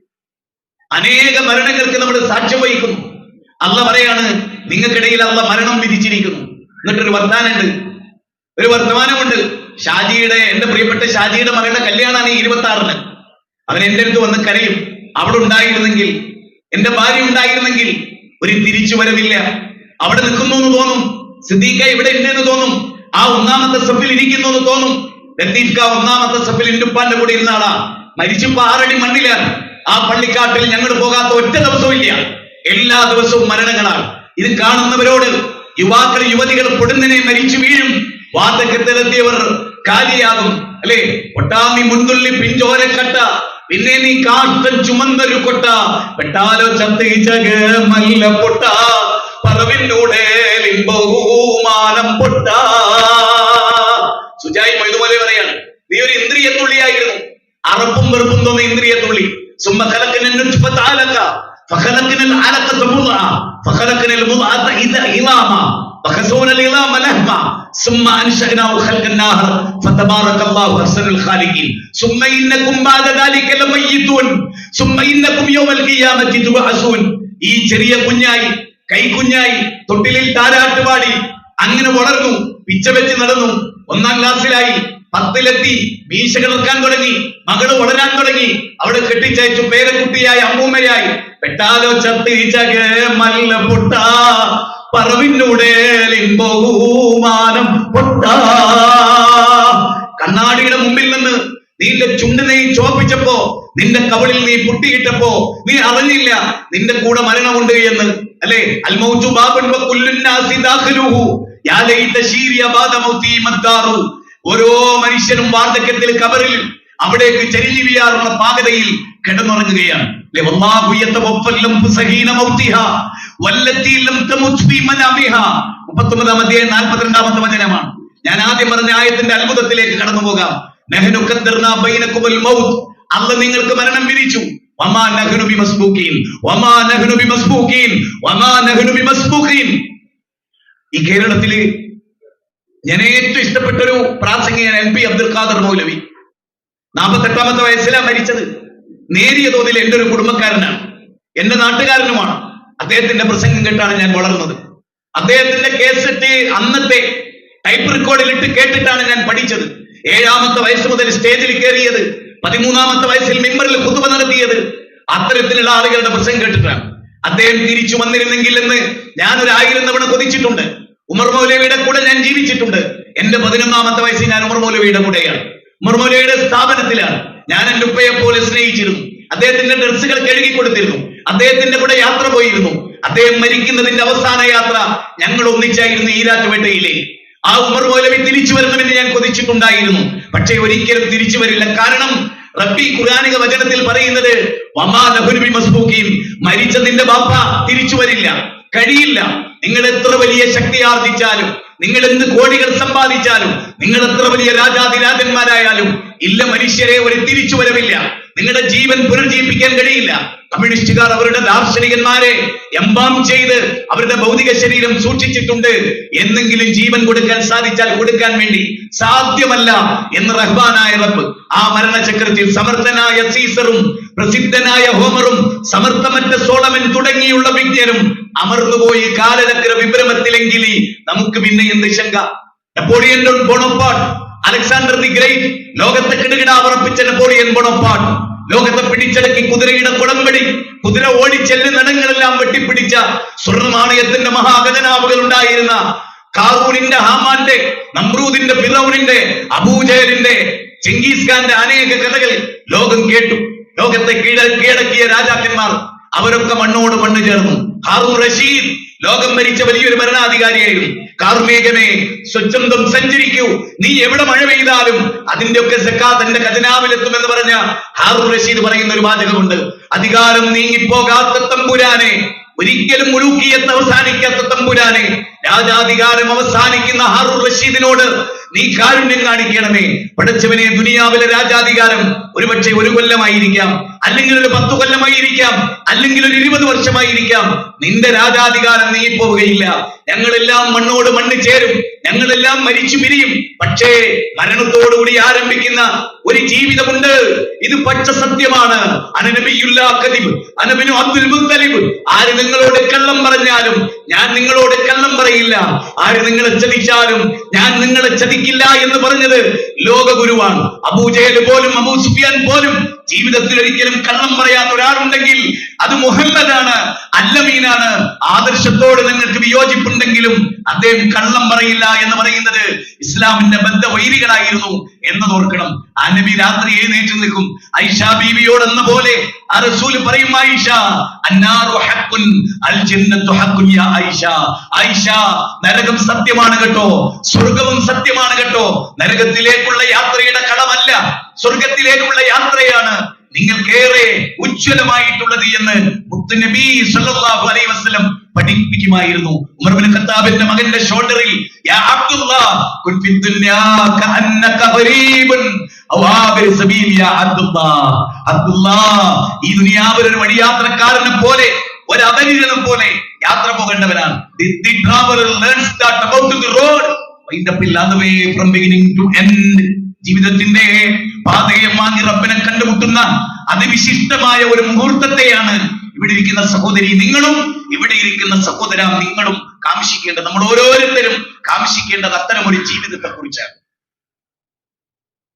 Speaker 1: അനേക മരണങ്ങൾക്ക് നമ്മൾ സാക്ഷ്യം വഹിക്കുന്നു. അള്ള പറയാണ്, നിങ്ങൾക്കിടയിൽ അള്ള മരണം വിധിച്ചിരിക്കുന്നു. എന്നിട്ടൊരു വർത്തമാനമുണ്ട്. എന്റെ പ്രിയപ്പെട്ട ഷാജിയുടെ മകളുടെ കല്യാണമാണ് ഈ 26-ന്. അവൻ എന്റെ അടുത്ത് വന്ന് കരയും. അവിടെ ഉണ്ടായിരുന്നെങ്കിൽ, എന്റെ ഭാര്യ ഉണ്ടായിരുന്നെങ്കിൽ ഒരു തിരിച്ചുവരവില്ല. അവിടെ നിൽക്കുന്നു എന്ന് തോന്നും. സിദ്ദീഖ ഇവിടെ ഉണ്ടെന്ന് തോന്നും. ആ 1-ാമത്തെ സഫിൽ ഇരിക്കുന്നു എന്ന് തോന്നും. ലത്തീഫ്ക 1-ാമത്തെ സഫിൽ എന്റെ ഉപ്പാന്റെ കൂടെ ഇരുന്ന ആളാ. മരിച്ചപ്പോ 6 അടി മണ്ണിലാണ്. ആ പള്ളിക്കാട്ടിൽ ഞങ്ങൾ പോകാത്ത ഒറ്റ ദിവസവും ഇല്ല. എല്ലാ ദിവസവും മരണങ്ങളാണ്. ഇത് കാണുന്നവരോട് യുവാക്കൾ യുവതികൾ പൊടുന്നനെ മരിച്ചു വീഴും. വാർദ്ധക്യത്തിലെത്തിയവർ കാലിയാകും. അല്ലെ, ഒട്ടാമി മുൻതുള്ളി പിഞ്ചോരക്കട്ട, പിന്നെ നീ കാഷ്ടൻ ചുമന്നൊരു കൊട്ട, പെട്ടാലോ ചത്തീച്ചക മല്ല പൊട്ട, പറവിനൂടെ ലിംബഹൂമാനം പൊട്ട. സുജായി മൊയ്തുമൊലി പറയാണ്, നീ ഒരു ഇന്ദ്രിയ തുള്ളിയായിരുന്നു. അറപ്പും വെറുപ്പും തോന്നുന്ന ഇന്ദ്രിയ തുള്ളി. സുമ്മ ഖലഖന നുത്ഫത അലക ഫഖലഖന അലഖത മുദ്അ ഫഖലഖന മുദ്അത ഇദാമ ഫഖസൂന ഇദാമ ലഹ്മ സുമ്മ അൻശഅനാഹു ഖൽഖൻ ആഖർ ഫതബാറകല്ലാഹു അഹ്സനുൽ ഖാലിഖീൻ സുമ്മ ഇന്നകും ബഅദ ദാലിക ലമയ്യിതൂൻ സുമ്മ ഇന്നകും യൗമൽ ഖിയാമത്തി തുബഅസൂൻ. ഈ ചെറിയ കുഞ്ഞായി, കൈക്കുഞ്ഞായി, തൊട്ടിലിൽ താരാട്ടുപാടി അങ്ങനെ വളർന്നു, പിച്ച വെച്ച് നടന്നു. 1-ാം ക്ലാസ്സിലായി, 10-ലെത്തി, മീശ കിളർക്കാൻ തുടങ്ങി, മകള് വളരാൻ തുടങ്ങി. അവിടെ കെട്ടിച്ചയച്ചു പേരക്കുട്ടിയായി, അമ്മൂമ്മയായി. പെട്ടാലോ ചത്തിച്ചകെ മല്ല പൊട്ട പറവിനൂടെ ബഹുമാനം പൊട്ട. കണ്ണാടിയുടെ മുമ്പിൽ നിന്ന് നിന്റെ ചുണ്ടിനെ ചോപ്പിച്ചപ്പോ, നിന്റെ കവളിൽ നീ പൊട്ടിയിട്ടപ്പോ നീ അറിഞ്ഞില്ല നിന്റെ കൂടെ മരണമുണ്ട് എന്ന്. അല്ലെ, അൽമൗതു ബാബുൻ വകുല്ലുൻ നാസി ദാഖിലുഹു യാ ലൈത ശീരിയ ബാദ മൗതി മദ്ദാറു. ഓരോ മനുഷ്യനും വാർദ്ധക്യത്തിൽ കബറിൽ അവിടേക്ക് ചരിഞ്ഞു വീഴാറുള്ള പാകതയിൽ കിടന്നുറങ്ങുകയാണ്. വല്ലാഹു യതവഫൽ അൻഫുസ ഹീന മൗതിഹാ വല്ലത്തി ലം തമുത് ഫീ മനാമിഹാ. 39-ാം അധ്യായം 42-ാമത്തെ വചനമാണ്. ഞാൻ ആദ്യം പറഞ്ഞ ആയത്തിന്റെ അത്ഭുതത്തിലേക്ക് കടന്നു പോകാം. നഹ്നു ഖദ്ദർനാ ബൈനകുമുൽ മൗത്ത്, അല്ലാഹു നിങ്ങൾക്ക് മരണം വിധിച്ചു. വമാ നഹ്നു ബിമസ്ബൂഖീൻ വമാ നഹ്നു ബിമസ്ബൂഖീൻ വമാ നഹ്നു ബിമസ്ബൂഖീൻ. ഈ കേരളത്തില് ഞാൻ ഏറ്റവും ഇഷ്ടപ്പെട്ട ഒരു പ്രാസംഗികനാണ് MP അബ്ദുൽ ഖാദർ മൗലവി. 48-ാമത്തെ വയസ്സിലാണ് മരിച്ചത്. നേരിയ തോതിൽ എന്റെ ഒരു കുടുംബക്കാരനാണ്, എന്റെ നാട്ടുകാരനുമാണ്. അദ്ദേഹത്തിന്റെ പ്രസംഗം കേട്ടാണ് ഞാൻ വളർന്നത്. അദ്ദേഹത്തിന്റെ കേസറ്റ് അന്നത്തെ ടൈപ്പ് റെക്കോർഡിലിട്ട് കേട്ടിട്ടാണ് ഞാൻ പഠിച്ചത്. 7-ാമത്തെ വയസ്സ് മുതൽ സ്റ്റേജിൽ കയറിയത്, 13-ാമത്തെ വയസ്സിൽ മിമ്പറിൽ ഖുതുബ നടത്തിയത് അത്തരത്തിലുള്ള ആളുകളുടെ പ്രസംഗം കേട്ടിട്ടാണ്. അദ്ദേഹം തിരിച്ചു വന്നിരുന്നെങ്കിൽ എന്ന് ഞാൻ 1000 തവണ കൊതിച്ചിട്ടുണ്ട്. ഉമർ മൗലവിയുടെ കൂടെ ഞാൻ ജീവിച്ചിട്ടുണ്ട്. എന്റെ 11-ാമത്തെ വയസ്സിൽ ഞാൻ ഉമർ മൗലവിയുടെ കൂടെയാണ്, ഉമർ മൗലവിയുടെ സ്ഥാപനത്തിലാണ്. ഞാൻ എന്റെ ഉപ്പയെ പോലെ സ്നേഹിച്ചിരുന്നു. അദ്ദേഹത്തിന്റെ ഡ്രസ്സുകൾ കഴുകി കൊടുത്തിരുന്നു. അദ്ദേഹത്തിന്റെ കൂടെ യാത്ര പോയിരുന്നു. അദ്ദേഹം മരിക്കുന്നതിന്റെ അവസാന യാത്ര ഞങ്ങൾ ഒന്നിച്ചായിരുന്നു ഈരാറ്റുപേട്ടയിലെ. ആ ഉമർ മൗലവി തിരിച്ചു വരണമെന്ന് ഞാൻ കൊതിച്ചിട്ടുണ്ടായിരുന്നു. പക്ഷേ ഒരിക്കലും തിരിച്ചു വരില്ല. കാരണം റബ്ബി ഖുർആനിക വചനത്തിൽ പറയുന്നത് വമാ നഹ്നു ബിമസ്ബൂഖീൻ, മരിച്ചതിന്റെ ബാപ്പ തിരിച്ചു വരില്ല, കഴിയില്ല. നിങ്ങൾ എത്ര വലിയ ശക്തി ആർജിച്ചാലും, നിങ്ങൾ എന്ത് കോടികൾ സമ്പാദിച്ചാലും, നിങ്ങൾ എത്ര വലിയ രാജാതിരാജന്മാരായാലും ഇല്ല മനുഷ്യരെ, ഒരു തിരിച്ചു വരവില്ല. നിങ്ങളുടെ ജീവൻ പുനർജീവിപ്പിക്കാൻ കഴിയില്ല. കമ്മ്യൂണിസ്റ്റുകാർ അവരുടെ ദാർശനികന്മാരെ എംബാം ചെയ്ത് അവരുടെ ഭൗതിക ശരീരം സൂക്ഷിച്ചിട്ടുണ്ട്. എന്നെങ്കിലും ജീവൻ കൊടുക്കാൻ സാധിച്ചാൽ കൊടുക്കാൻ വേണ്ടി സാധ്യമല്ല എന്ന് റഹ്മാനായ റബ്ബ് ആ മരണചക്രത്തിൽ സമർത്ഥനായ സീസറും പ്രസിദ്ധനായ ഹോമറും സമർത്ഥമറ്റ സോളമൻ തുടങ്ങിയുള്ള വിജ്ഞനും അമർന്നുപോയി കാലചക്ര വിഭ്രമത്തിലെങ്കിൽ നമുക്ക് പിന്നെ എന്ത് ശങ്ക? Napoleon Bonaparte, Alexander the great, ലോകത്തെ കിടുകിടാവറപ്പിച്ച നെപ്പോളിയൻ ബോണപ്പാർട്ട്, ലോകത്തെ പിടിച്ചടക്കി കുതിരയുടെ കുളമ്പടി, കുതിര ഓടിച്ചെല്ല് നടങ്ങളെല്ലാം വെട്ടിപ്പിടിച്ച സ്വർണ്ണനാണയത്തിന്റെ മഹാഖജനാവുകൾ ഉണ്ടായിരുന്ന കാറൂണിന്റെ, ഹാമാന്റെ, നമ്രൂദിന്റെ, ഫിറൗനിന്റെ, അബൂജഹലിന്റെ, ചെങ്കീസ് ഖാന്റെ അനേക കഥകൾ ലോകം കേട്ടു. ലോകത്തെ കീഴടക്കിയ രാജാക്കന്മാർ അവരൊക്കെ മണ്ണോട് മണ്ണ് ചേർന്നു. ഹാറൂൺ റഷീദ് ലോകം ഭരിച്ച വലിയൊരു ഭരണാധികാരിയായിരുന്നു. കാർമേഘമേ സ്വച്ഛന്തം സഞ്ചരിക്കൂ, നീ എവിടെ മഴ പെയ്താലും അതിന്റെ ഒക്കെ സക്കാത്ത് എന്റെ ഖജനാവിലെത്തുമെന്ന് പറഞ്ഞ ഹാറൂൺ റഷീദ് പറയുന്ന ഒരു വാചകമുണ്ട്. അധികാരം നീങ്ങിപ്പോകാത്ത തമ്പുരാനെ, ഒരിക്കലും മുഴുക്കിയത്ത് അവസാനിക്കാത്ത തമ്പുരാനെ, രാജാധികാരം അവസാനിക്കുന്ന ഹാറൂൺ റഷീദിനോട് നീ കാരുണ്യം കാണിക്കണമേ. പഠിച്ചവനെ, ദുനിയാവിലെ രാജാധികാരം ഒരുപക്ഷെ 1 കൊല്ലമായിരിക്കാം, അല്ലെങ്കിൽ ഒരു 10 കൊല്ലമായിരിക്കാം, അല്ലെങ്കിൽ ഒരു 20 വർഷമായിരിക്കാം. നിന്റെ രാജാധികാരം നീങ്ങിപ്പോവുകയില്ല. ഞങ്ങളെല്ലാം മണ്ണോട് മണ്ണ് ചേരും, ഞങ്ങളെല്ലാം മരിച്ചു പിരിയും. പക്ഷേ മരണത്തോടുകൂടി ആരംഭിക്കുന്ന ഒരു ജീവിതമുണ്ട്. ഇത് പച്ച സത്യമാണ്. ആര് നിങ്ങളോട് കള്ളം പറഞ്ഞാലും ഞാൻ നിങ്ങളോട് കള്ളം പറയില്ല. ആര് നിങ്ങളെ ചതിച്ചാലും ഞാൻ നിങ്ങളെ ചതിക്കില്ല എന്ന് പറഞ്ഞത് ലോകഗുരുവാണ്. അബൂജഹൽ പോലും അബൂ സുഫിയാൻ പോലും ജീവിതത്തിൽ ഒരിക്കലും കള്ളം പറയാത്ത ഒരാളുണ്ടെങ്കിൽ അത് മുഹമ്മദാണ്, അല്ലമീനാണ്. ആദർശത്തോട് നിങ്ങൾക്ക് വിയോജിപ്പുണ്ടെങ്കിലും അദ്ദേഹം കള്ളം പറയില്ല എന്ന് പറയുന്നത് ഇസ്ലാമിന്റെ ബദ്ധവൈരികളായിരുന്നു എന്നത് ഓർക്കണം. ആ നബി രാത്രി എഴുന്നേറ്റ് നിൽക്കും. ഐഷ ബീവിയോട് എന്ന പോലെ ആ റസൂൽ പറയും, ആയിഷ അന്നാറു ഹഖ്ഖുൻ അൽ ജന്നത്തു ഹഖ്ഖുൻ യാ ആയിഷ. ആയിഷ, നരകം സത്യമാണ് കേട്ടോ, സ്വർഗവും സത്യമാണ് കേട്ടോ. നരകത്തിലേക്കുള്ള യാത്രയുടെ കളമല്ല, സ്വർഗത്തിലേക്കുള്ള യാത്രയാണ് നിങ്ങൾക്കേറെ ഉജ്ജ്വലമായിട്ടുള്ളത് എന്ന് മുത്തുനബി സല്ലല്ലാഹു അലൈഹി വസല്ലം പഠിപ്പിക്കുമായിരുന്നു. ഉമർ ഇബ്നു ഖത്താബിന്റെ മകന്റെ ഷോൾഡറിൽ യാ അബ്ദുല്ലാഹ് കുൻ ഫി ദുനിയാ കഅന്നക ഗരീബൻ ഔ ആബിർ സബീൽ യാ അബ്ദുല്ലാഹ്. അബ്ദുല്ലാഹ്, ഈ ദുനിയാവിൽ ഒരു വഴിയാത്രക്കാരനെ പോലെ, ഒരു അപരിചിതനെ പോലെ യാത്ര പോകേണ്ടവനാണ്. The traveler learns that about the road wind up all the way from beginning to end. ജീവിതത്തിന്റെ പാതയെ വാങ്ങി റബ്ബിനെ കണ്ടുമുട്ടുന്ന അതിവിശിഷ്ടമായ ഒരു മുഹൂർത്തത്തെയാണ് ഇവിടെ ഇരിക്കുന്ന സഹോദരി നിങ്ങളും, ഇവിടെ ഇരിക്കുന്ന സഹോദര നിങ്ങളും കാംക്ഷിക്കേണ്ടത്, നമ്മൾ ഓരോരുത്തരും കാംക്ഷിക്കേണ്ടത് അത്തരം ഒരു ജീവിതത്തെ കുറിച്ചാണ്.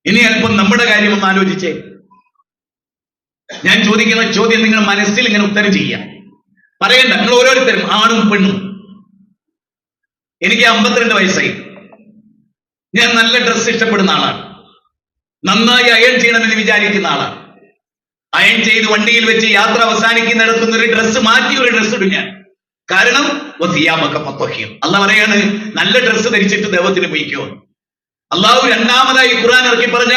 Speaker 1: ഇനി അല്പം നമ്മുടെ കാര്യം ഒന്ന് ആലോചിച്ചേ. ഞാൻ ചോദിക്കുന്ന ചോദ്യം നിങ്ങൾ മനസ്സിൽ ഇങ്ങനെ ഉത്തരം ചെയ്യാം, പറയണ്ട. നിങ്ങൾ ഓരോരുത്തരും, ആണും പെണ്ണും. എനിക്ക് 52 വയസ്സായി. ഞാൻ നല്ല ഡ്രസ്സ് ഇഷ്ടപ്പെടുന്ന ആളാണ്. നന്നായി അയൺ ചെയ്യണമെന്ന് വിചാരിക്കുന്ന ആളാണ്. അയൺ ചെയ്ത് വണ്ടിയിൽ വെച്ച് യാത്ര അവസാനിക്കുന്നിടത്തുനിന്ന് ഒരു ഡ്രസ്സ് മാറ്റി ഒരു ഡ്രസ്സ് ഇടും ഞാൻ. കാരണം അള്ളാഹ് പറയാണ്, നല്ല ഡ്രസ്സ് ധരിച്ചിട്ട് ദൈവത്തിന് പോയിക്കോ. അള്ളാഹു രണ്ടാമതായി ഖുർആൻ ഇറക്കി പറഞ്ഞ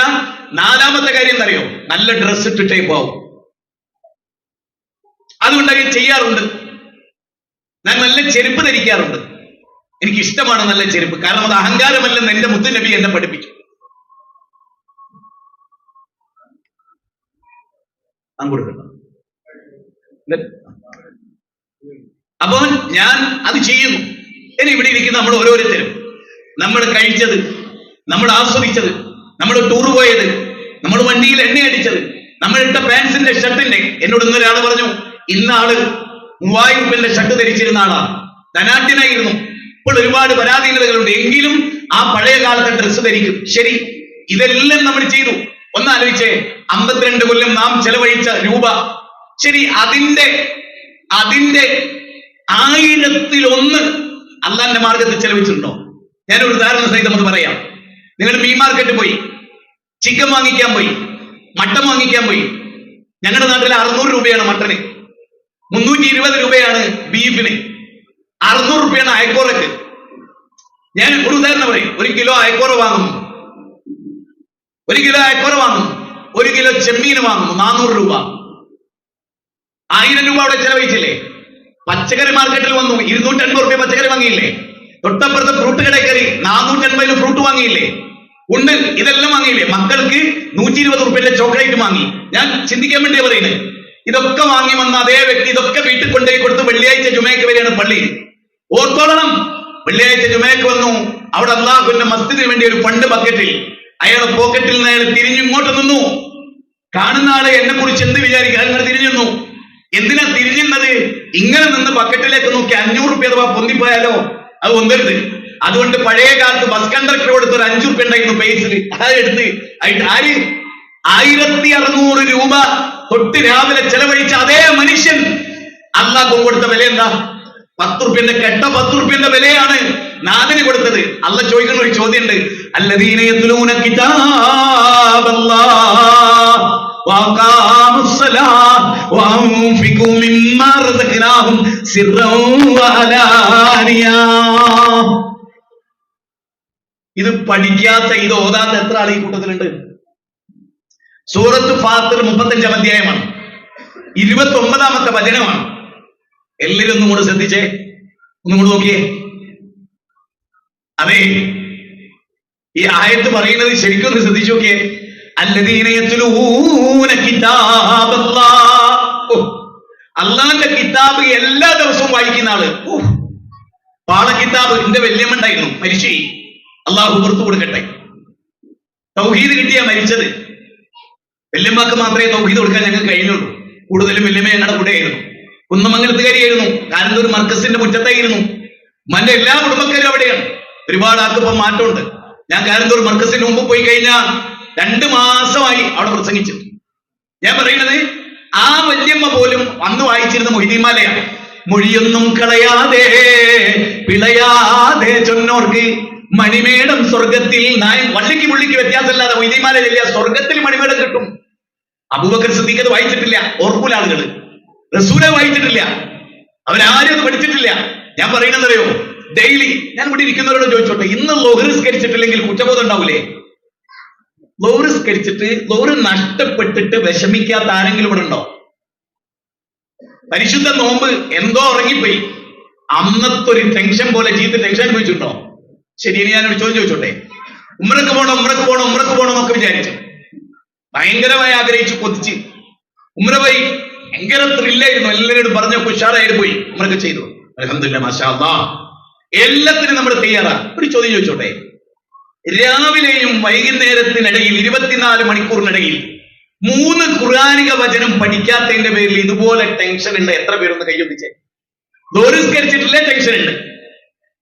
Speaker 1: 4ാമത്തെ കാര്യം എന്തറിയോ? നല്ല ഡ്രസ്സ് ഇട്ടിട്ടേ പോവും. അതുകൊണ്ട് അത് ചെയ്യാറുണ്ട്. ഞാൻ നല്ല ചെരുപ്പ് ധരിക്കാറുണ്ട്. എനിക്ക് ഇഷ്ടമാണ് നല്ല ചെരുപ്പ്. കാരണം അത് അഹങ്കാരമല്ലെന്ന് എന്റെ മുത്തു നബി എന്നെ പഠിപ്പിച്ചു. അപ്പൊ ഞാൻ അത് ചെയ്യുന്നു. ഇനി ഇവിടെ ഇരിക്കുന്ന നമ്മൾ ഓരോരുത്തരും നമ്മൾ കഴിച്ചത്, നമ്മൾ ആസ്വദിച്ചത്, നമ്മൾ ടൂർ പോയത്, നമ്മൾ വണ്ടിയിൽ എണ്ണ അടിച്ചത്, നമ്മൾ ഇട്ട പാൻസിന്റെ ഷർട്ടിന്റെ, എന്നോട് ഇന്നൊരാൾ പറഞ്ഞു, ഇന്ന ആള് 3000 രൂപയുടെ ഷർട്ട് ധരിച്ചിരുന്ന ആളാണ്, ധനാഢ്യനായിരുന്നു, ഇപ്പോൾ ഒരുപാട് പരാധീനതകളുണ്ട്, എങ്കിലും ആ പഴയ കാലത്തെ ഡ്രസ്സ് ധരിക്കും. ശരി, ഇതെല്ലാം നമ്മൾ ചെയ്തു. ഒന്നാലോചിച്ചേ, 52 കൊല്ലം നാം ചെലവഴിച്ച രൂപ, ശരി, അതിന്റെ 1000-ൽ-1 അള്ളാന്റെ മാർഗത്തിൽ ചെലവിച്ചിട്ടുണ്ടോ? ഞാനൊരു ഉദാഹരണ സഹിതം അത് പറയാം. നിങ്ങൾ മീൻ മാർക്കറ്റ് പോയി, ചിക്കൻ വാങ്ങിക്കാൻ പോയി, മട്ടൻ വാങ്ങിക്കാൻ പോയി. ഞങ്ങളുടെ നാട്ടിൽ 600 രൂപയാണ് മട്ടന്, 320 രൂപയാണ് ബീഫിന്, 600 രൂപയാണ് അയക്കോറക്ക്. ഞാൻ ഒരു ഉദാഹരണം പറയും. 1 കിലോ അയക്കോറ വാങ്ങുന്നു, 1 കിലോ അയക്കോറ വാങ്ങുന്നു, 1 കിലോ ചെമ്മീൻ വാങ്ങുന്നു, 400 രൂപ. 1000 രൂപ അവിടെ ചെലവഴിച്ചില്ലേ? പച്ചക്കറി മാർക്കറ്റിൽ വന്നു, 280 രൂപ പച്ചക്കറി വാങ്ങിയില്ലേ? തൊട്ടപ്പുറത്ത് ഫ്രൂട്ട് കടയിൽ കയറി 480 ഫ്രൂട്ട് വാങ്ങിയില്ലേ? ഉണ്ട്, ഇതെല്ലാം വാങ്ങിയില്ലേ? മക്കൾക്ക് 120 രൂപയുടെ ചോക്ലേറ്റ് വാങ്ങി. ഞാൻ ചിന്തിക്കാൻ വേണ്ടിയാ പറയുന്നത്. ഇതൊക്കെ വാങ്ങി വന്ന അതേ വ്യക്തി ഇതൊക്കെ വീട്ടിൽ കൊണ്ടുപോയി കൊടുത്ത് വെള്ളിയാഴ്ച ജുമയ്ക്ക് വരെയാണ് പള്ളിയിൽ. ഓർത്തോളണം, വെള്ളിയാഴ്ച ജുമയ്ക്ക് വന്നു, അവിടെ അള്ളാഹുവിന്റെ മസ്ജിദിന് വേണ്ടി ഒരു ഫണ്ട് ബക്കറ്റിൽ, അയാളെ പോക്കറ്റിൽ നിന്ന് അയാൾ തിരിഞ്ഞിങ്ങോട്ട് നിന്നു. കാണുന്ന ആളെ എന്നെ കുറിച്ച് എന്ത് വിചാരിക്കുക? അങ്ങനെ തിരിഞ്ഞു നിന്നു. എന്തിനാ തിരിഞ്ഞുന്നത്? ഇങ്ങനെ നിന്ന് ബക്കറ്റിലേക്ക് നോക്കി 500 രൂപ അഥവാ പൊന്തിപ്പോയാലോ അത് ഒന്നരുത്. അതുകൊണ്ട് പഴയ കാലത്ത് ബസ് കണ്ടക്ടർ കൊടുത്ത് ഒരു 5 രൂപ ഉണ്ടായിരുന്നു പേസിൽ, അതെടുത്ത് 1600 രൂപ തൊട്ട് രാവിലെ ചെലവഴിച്ച അതേ മനുഷ്യൻ അള്ളാഹ് കൊടുത്ത വില എന്താ? 10 രൂപന്റെ കെട്ട 10 രൂപന്റെ വിലയാണ് നാദിന് കൊടുത്തത്. അള്ളാഹ് ചോദിക്കുന്ന ഒരു ചോദ്യമുണ്ട്, അല്ലദീന യത്ലൂന കിതാബല്ലാഹ് വഅഖാമുസ്സലാഹ വഅൻഫിഖൂ മിമ്മാ റസഖ്നാഹും സിർറൻ വഅലാനിയ. ഇത് പഠിക്കാത്ത, ഇത് ഓതാത്ത എത്ര ആൾ ഈ കൂട്ടത്തിലുണ്ട്? സൂറത്ത് ഫാത്തിർ 35-ാം അധ്യായമാണ്, 29-ാമത്തെ വചനമാണ്. എല്ലാവരും ഒന്നും കൂടെ ശ്രദ്ധിച്ചേ, ഒന്നും കൂടെ നോക്കിയേ. അതെ, ഈ ആയത്ത് പറയുന്നത് ശരിക്കും ഒന്ന് ശ്രദ്ധിച്ചു നോക്കിയേ. അല്ലദീന യത്ലൂന കിതാബല്ലാഹ്, അള്ളാന്റെ കിതാബ് എല്ലാ ദിവസവും വായിക്കുന്ന ആള്. പാള കിതാബ് എന്റെ വല്യമ്മ ഉണ്ടായിരുന്നു, മരിച്ചു, അള്ളാഹു പുറത്തു കൊടുക്കട്ടെ. തൗഹീദ് കിട്ടിയാ മരിച്ചത്. വല്യമ്മക്ക് മാത്രമേ തൗഹീദ് കൊടുക്കാൻ ഞങ്ങൾക്ക് കഴിഞ്ഞുള്ളൂ. കൂടുതലും വല്യമ്മ ഞങ്ങളുടെ കൂടെ ആയിരുന്നു. കുന്നമംഗലത്തുകാരിയായിരുന്നു. കാരന്തൂർ മർക്കസിന്റെ മുറ്റത്തായിരുന്നു. മന്റെ എല്ലാ കുടുംബക്കാരും അവിടെയാണ്. ഒരുപാട് ആർക്കിപ്പം മാറ്റമുണ്ട്. ഞാൻ കാരന്തൂർ മർക്കസിന് മുമ്പ് പോയി കഴിഞ്ഞാൽ 2 മാസമായി അവിടെ പ്രസംഗിച്ചു. ഞാൻ പറയുന്നത്, ആ വല്യമ്മ പോലും അന്ന് വായിച്ചിരുന്ന മൊയ്തീമാലയാണ്. മൊഴിയൊന്നും കളയാതെ പിളയാതെ ചൊന്നോർക്ക് മണിമേടം സ്വർഗത്തിൽ വള്ളിക്ക് പുള്ളിക്ക് വ്യത്യാസമില്ലാതെ മൊയ്തീമാല ചൊല്ലിയ സ്വർഗത്തിൽ മണിമേടം കിട്ടും. അബൂബക്കർ സിദ്ദീഖ് അത് വായിച്ചിട്ടില്ല, ഓർക്കൂല ആളുകൾ. റസൂലെ വായിച്ചിട്ടില്ല, അവരാരും അത് പഠിച്ചിട്ടില്ല. ഞാൻ പറയുന്നതറിയോ, ഡെയിലി ഞാൻ ഇവിടെ ഇരിക്കുന്നവരോട് ചോദിച്ചോട്ടെ, ഇന്ന് ലോഹർ സ്കരിച്ചിട്ടില്ലെങ്കിൽ കുറ്റബോധം ഉണ്ടാവൂലേ? ലോഹർ സ്കരിച്ചിട്ട് ലോഹർ നഷ്ടപ്പെട്ടിട്ട് വിഷമിക്കാത്ത ആരെങ്കിലും ഇവിടെ ഉണ്ടോ? പരിശുദ്ധ നോമ്പ് എന്തോ ഉറങ്ങിപ്പോയി, അന്നത്തെ ഒരു ടെൻഷൻ പോലെ ജീവിതത്തിൽ ടെൻഷൻ അനുഭവിച്ചിട്ടുണ്ടോ? ശരി, ഇനി ഞാനൊരു ചോദ്യം ചോദിച്ചോട്ടെ. ഉംറക്ക് പോകണം എന്നൊക്കെ വിചാരിച്ചു, ഭയങ്കരമായി ആഗ്രഹിച്ചു, കൊതിച്ച് ഉംറ പോയി. ഭയങ്കര ത്രില്ലായിരുന്നു. എല്ലാവരോടും പറഞ്ഞൊക്കെ ഉഷാറായിട്ട് പോയി ഉംറക്ക് ചെയ്തു. അൽഹംദുലില്ലാഹ്, മാഷാ അല്ലാഹ്, എല്ലാത്തിനും നമ്മൾ തയ്യാറാ. ഒരു ചോദ്യം ചോദിച്ചോട്ടെ. രാവിലെയും വൈകുന്നേരത്തിനിടയിൽ 24 മണിക്കൂറിനിടയിൽ 3 ഖുർആനിക വചനം പഠിക്കാത്തതിന്റെ പേരിൽ ഇതുപോലെ ടെൻഷൻ ഉണ്ട് എത്ര പേരൊന്ന് കൈയൊന്നിച്ചേ? ദോരിസ്കരിച്ചിട്ടില്ലേ? ടെൻഷൻ ഉണ്ട്.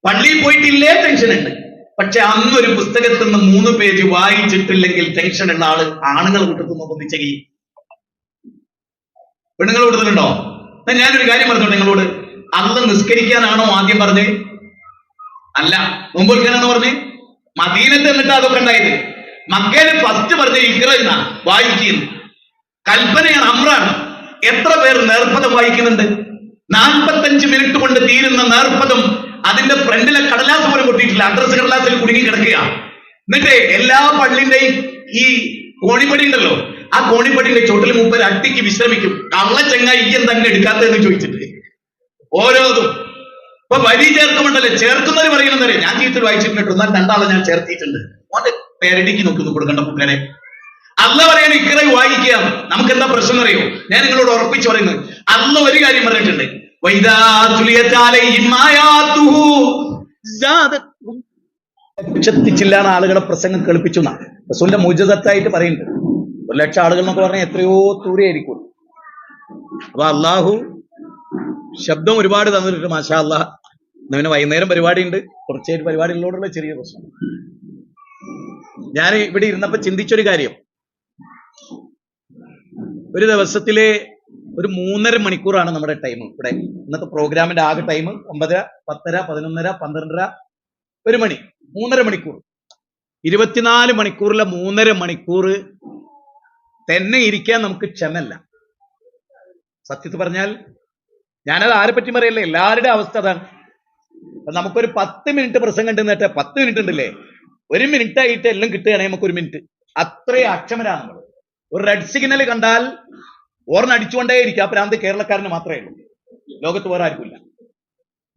Speaker 1: പള്ളിയിൽ പോയിട്ടില്ലേ? ടെൻഷൻ ഉണ്ട്. പക്ഷെ അന്നൊരു പുസ്തകത്തിൽ നിന്ന് 3 പേജ് വായിച്ചിട്ടില്ലെങ്കിൽ ടെൻഷൻ ഉള്ള ആള് ആണുങ്ങൾ കൂട്ടത്തുനിന്ന് ഒന്നിച്ചെങ്കിൽ പെണ്ണുങ്ങൾ കൂടുതലുണ്ടോ? ഞാനൊരു കാര്യം പറഞ്ഞോട്ടെ നിങ്ങളോട്. അള്ള നിസ്കരിക്കാനാണോ ആദ്യം പറഞ്ഞത്? അല്ല. നോമ്പ് നോൽക്കാനാണോ പറഞ്ഞത്? മദീനത്ത് എന്നിട്ട് അതൊക്കെ ഉണ്ടായത്. മക്കയില് ഫസ്റ്റ് പറഞ്ഞ ഇഖ്റ എന്നാ, വായിക്കുന്നു. കൽപ്പനയാണ്, അമ്രാണ്. എത്ര പേർ നേർപ്പദം വായിക്കുന്നുണ്ട്? 45 മിനിറ്റ് കൊണ്ട് തീരുന്ന നേർപ്പദം അതിന്റെ ഫ്രണ്ടിലെ കടലാസ് പോലും പൊട്ടിയിട്ടില്ല, അഡ്രസ് കടലാസിൽ കുടുങ്ങി കിടക്കുക. എന്നിട്ട് എല്ലാ പള്ളിന്റെയും ഈ കോണിപ്പടി ഉണ്ടല്ലോ, ആ കോണിപ്പടിന്റെ ചോട്ടിൽ മൂപ്പര് അട്ടിക്ക് വിശ്രമിക്കും. കള്ളച്ചെങ്ങായി ഈയൻ തന്നെ എടുക്കാത്തതെന്ന് ചോദിച്ചിട്ട് ഓരോന്നും. ഇപ്പൊ വരി ചേർക്കുമുണ്ടല്ലോ, ചേർക്കുന്നവര് പറയുന്നവരെ ഞാൻ ചീത്തിൽ വായിച്ചിട്ടുണ്ട്, എന്നാൽ 2 ആളെ ഞാൻ ചേർത്തിയിട്ടുണ്ട്. ഓന്റെ പേരടിക്ക് നോക്കുന്നു കൊടുക്കേണ്ട കൂട്ടുകാരെ. അല്ല പറയാണ് ഇഖ്റ വായിക്കുക. നമുക്ക് എന്താ പ്രശ്നം അറിയോ? ഞാൻ നിങ്ങളോട് ഉറപ്പിച്ചു പറയുന്നത്, അല്ല ഒരു കാര്യം പറഞ്ഞിട്ടുണ്ട്, ാണ് ആളുകളെ പ്രസംഗം കേൾപ്പിച്ചു എന്നാ റസൂലിന്റെ മുഅ്ജിസത്തായിട്ട് പറയുന്നുണ്ട്. 1,00,000 ആളുകൾ എന്നൊക്കെ പറഞ്ഞാൽ എത്രയോ ദൂരെയായിരിക്കും. അപ്പൊ അള്ളാഹു ശബ്ദം ഒരുപാട് തന്നിട്ടുണ്ട്. മാഷാ അല്ലാഹ്. പിന്നെ വൈകുന്നേരം പരിപാടി ഉണ്ട്, കുറച്ചേര് പരിപാടികളോടുള്ള ചെറിയ പ്രശ്നം. ഞാൻ ഇവിടെ ഇരുന്നപ്പോ ചിന്തിച്ചൊരു കാര്യം, ഒരു ദിവസത്തിലെ ഒരു 3.5 മണിക്കൂറാണ് നമ്മുടെ ടൈം. ഇവിടെ ഇന്നത്തെ പ്രോഗ്രാമിന്റെ ആകെ ടൈം 9:30, 10:30, 11:30, 12:30, 1 മണി. 3.5 മണിക്കൂർ. 24 മണിക്കൂറിലെ 3.5 മണിക്കൂർ തന്നെ ഇരിക്കാൻ നമുക്ക് ക്ഷമല്ല. സത്യത്തിൽ പറഞ്ഞാൽ ഞാനത് ആരെ പറ്റി പറയല്ല, എല്ലാവരുടെ അവസ്ഥ അതാണ്. നമുക്കൊരു 10 മിനിറ്റ് പ്രസംഗം ഉണ്ടെന്നിട്ട് 10 മിനിറ്റ് ഉണ്ടല്ലേ, 1 മിനിറ്റ് ആയിട്ട് എല്ലാം കിട്ടുകയാണെങ്കിൽ നമുക്ക് 1 മിനിറ്റ്. അത്രയും അക്ഷമരാണ് നമ്മൾ. ഒരു റെഡ് സിഗ്നൽ കണ്ടാൽ ഓർന്ന് അടിച്ചുകൊണ്ടേ ഇരിക്കുക. പ്രാന്ത് കേരളക്കാരന് മാത്രമേ ഉള്ളൂ, ലോകത്ത് വേറെ ആർക്കില്ല.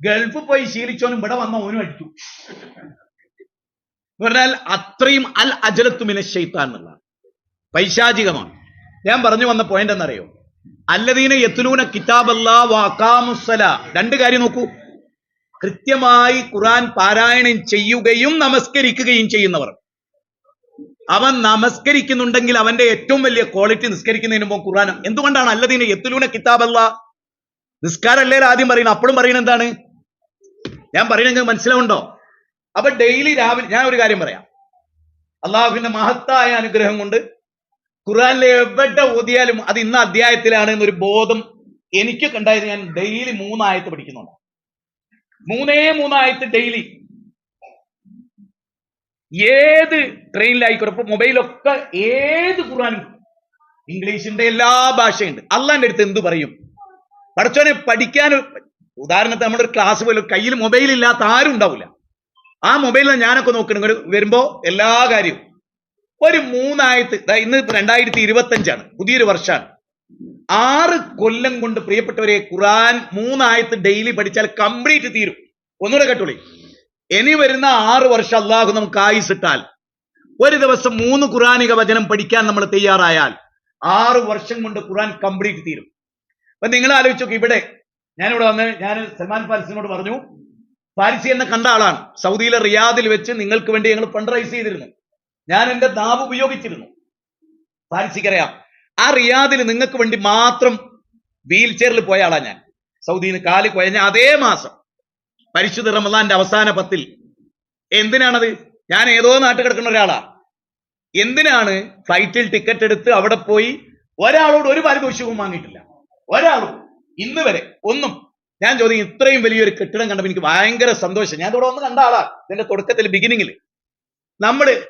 Speaker 1: ഗൾഫ് പോയി ശീലിച്ചോനും ഇവിടെ വന്ന ഓനും അടിച്ചു എന്ന് പറഞ്ഞാൽ അത്രയും അൽ അജലത്തുമിന ശൈത്താൻ എന്നുള്ള പൈശാചികമാണ്. ഞാൻ പറഞ്ഞു വന്ന പോയിന്റ് എന്നറിയോ? അല്ലദീന യത്ലൂന കിതാബല്ലാഹ് വഅഖാമുസ്സലാ. 2 കാര്യം നോക്കൂ. കൃത്യമായി ഖുർആൻ പാരായണം ചെയ്യുകയും നമസ്കരിക്കുകയും ചെയ്യുന്നവർ. അവൻ നമസ്കരിക്കുന്നുണ്ടെങ്കിൽ അവന്റെ ഏറ്റവും വലിയ ക്വാളിറ്റി നിസ്കരിക്കുന്നതിന് മുമ്പ് ഖുർആൻ. എന്തുകൊണ്ടാണ് അല്ലദീന യത്ലൂന കിതാബല്ലാഹ്? നിസ്കാരല്ലേ ആദ്യം പറയുന്നത്, അപ്പോഴും പറയുന്നത് എന്താണ്? ഞാൻ പറയുന്നത് മനസ്സിലാവുണ്ടോ? അപ്പൊ ഡെയിലി രാവിലെ ഞാൻ ഒരു കാര്യം പറയാം. അള്ളാഹുവിന്റെ മഹത്തായ അനുഗ്രഹം കൊണ്ട് ഖുർആനിലെ എവിടെ ഓതിയാലും അത് ഇന്ന അധ്യായത്തിലാണ് എന്നൊരു ബോധം എനിക്കൊക്കെ ഉണ്ടായത്. ഞാൻ ഡെയിലി 3 ആയത്ത് പഠിക്കുന്നുണ്ട്. 3 ആയത്ത് ഡെയിലി. ഏത് ട്രെയിനിലായിക്കോട്ടെ, ഇപ്പൊ മൊബൈലൊക്കെ ഏത് ഖുർആനും ഇംഗ്ലീഷിന്റെ എല്ലാ ഭാഷയുണ്ട്. അള്ളാന്റെ അടുത്ത് എന്ത് പറയും? പഠിച്ചോനെ പഠിക്കാൻ. ഉദാഹരണത്തിന് നമ്മുടെ ഒരു ക്ലാസ് പോലെ കയ്യിൽ മൊബൈൽ ഇല്ലാത്ത ആരും ഉണ്ടാവില്ല. ആ മൊബൈലിൽ ഞാനൊക്കെ നോക്കണം വരുമ്പോ എല്ലാ കാര്യവും. ഒരു 3 ആയത്ത്. ഇന്ന് 2025 പുതിയൊരു വർഷമാണ്. 6 കൊല്ലം കൊണ്ട് പ്രിയപ്പെട്ടവരെ ഖുർആൻ 3 ആയത്ത് ഡെയിലി പഠിച്ചാൽ കംപ്ലീറ്റ് തീരും. ഒന്നുകൂടെ കേട്ടോളി. ഇനി വരുന്ന 6 വർഷം അള്ളാഹു നമുക്ക് ആയുസിട്ടാൽ ഒരു ദിവസം 3 ഖുർആനിക വചനം പഠിക്കാൻ നമ്മൾ തയ്യാറായാൽ 6 വർഷം കൊണ്ട് ഖുർആൻ കംപ്ലീറ്റ് തീരും. അപ്പൊ നിങ്ങൾ ആലോചിച്ച് നോക്കി. ഇവിടെ ഞാനിവിടെ വന്ന് ഞാൻ സൽമാൻ ഫാരിസിനോട് പറഞ്ഞു, ഫാരിസി എന്നെ കണ്ട ആളാണ്. സൗദിയിലെ റിയാദിൽ വെച്ച് നിങ്ങൾക്ക് വേണ്ടി ഞങ്ങൾ ഫണ്ട് റൈസ് ചെയ്തിരുന്നു. ഞാൻ എന്റെ നാവ് ഉപയോഗിച്ചിരുന്നു. ഫാരിസിക്കറിയാം. ആ റിയാദിൽ നിങ്ങൾക്ക് വേണ്ടി മാത്രം വീൽ ചെയറിൽ പോയ ആളാ ഞാൻ. സൗദിയിൽ നിന്ന് കാല് കുഴഞ്ഞ അതേ മാസം പരിശുദ്ധ റമദാന്റെ അവസാന 10 എന്തിനാണത്? ഞാൻ ഏതോ നാട്ടിൽ കിടക്കുന്ന ഒരാളാ. എന്തിനാണ് ഫ്ലൈറ്റിൽ ടിക്കറ്റ് എടുത്ത് അവിടെ പോയി ഒരാളോട് ഒരു പാരിതോഷികവും വാങ്ങിയിട്ടില്ല. ഒരാളും ഇന്ന് വരെ ഒന്നും. ഞാൻ ചോദിക്കും, ഇത്രയും വലിയൊരു കെട്ടിടം കണ്ടപ്പോൾ എനിക്ക് ഭയങ്കര സന്തോഷം. ഞാൻ ഇവിടെ ഒന്ന് കണ്ട ആളാ ഇതിന്റെ തുടക്കത്തിൽ, ബിഗിനിങ്ങിൽ.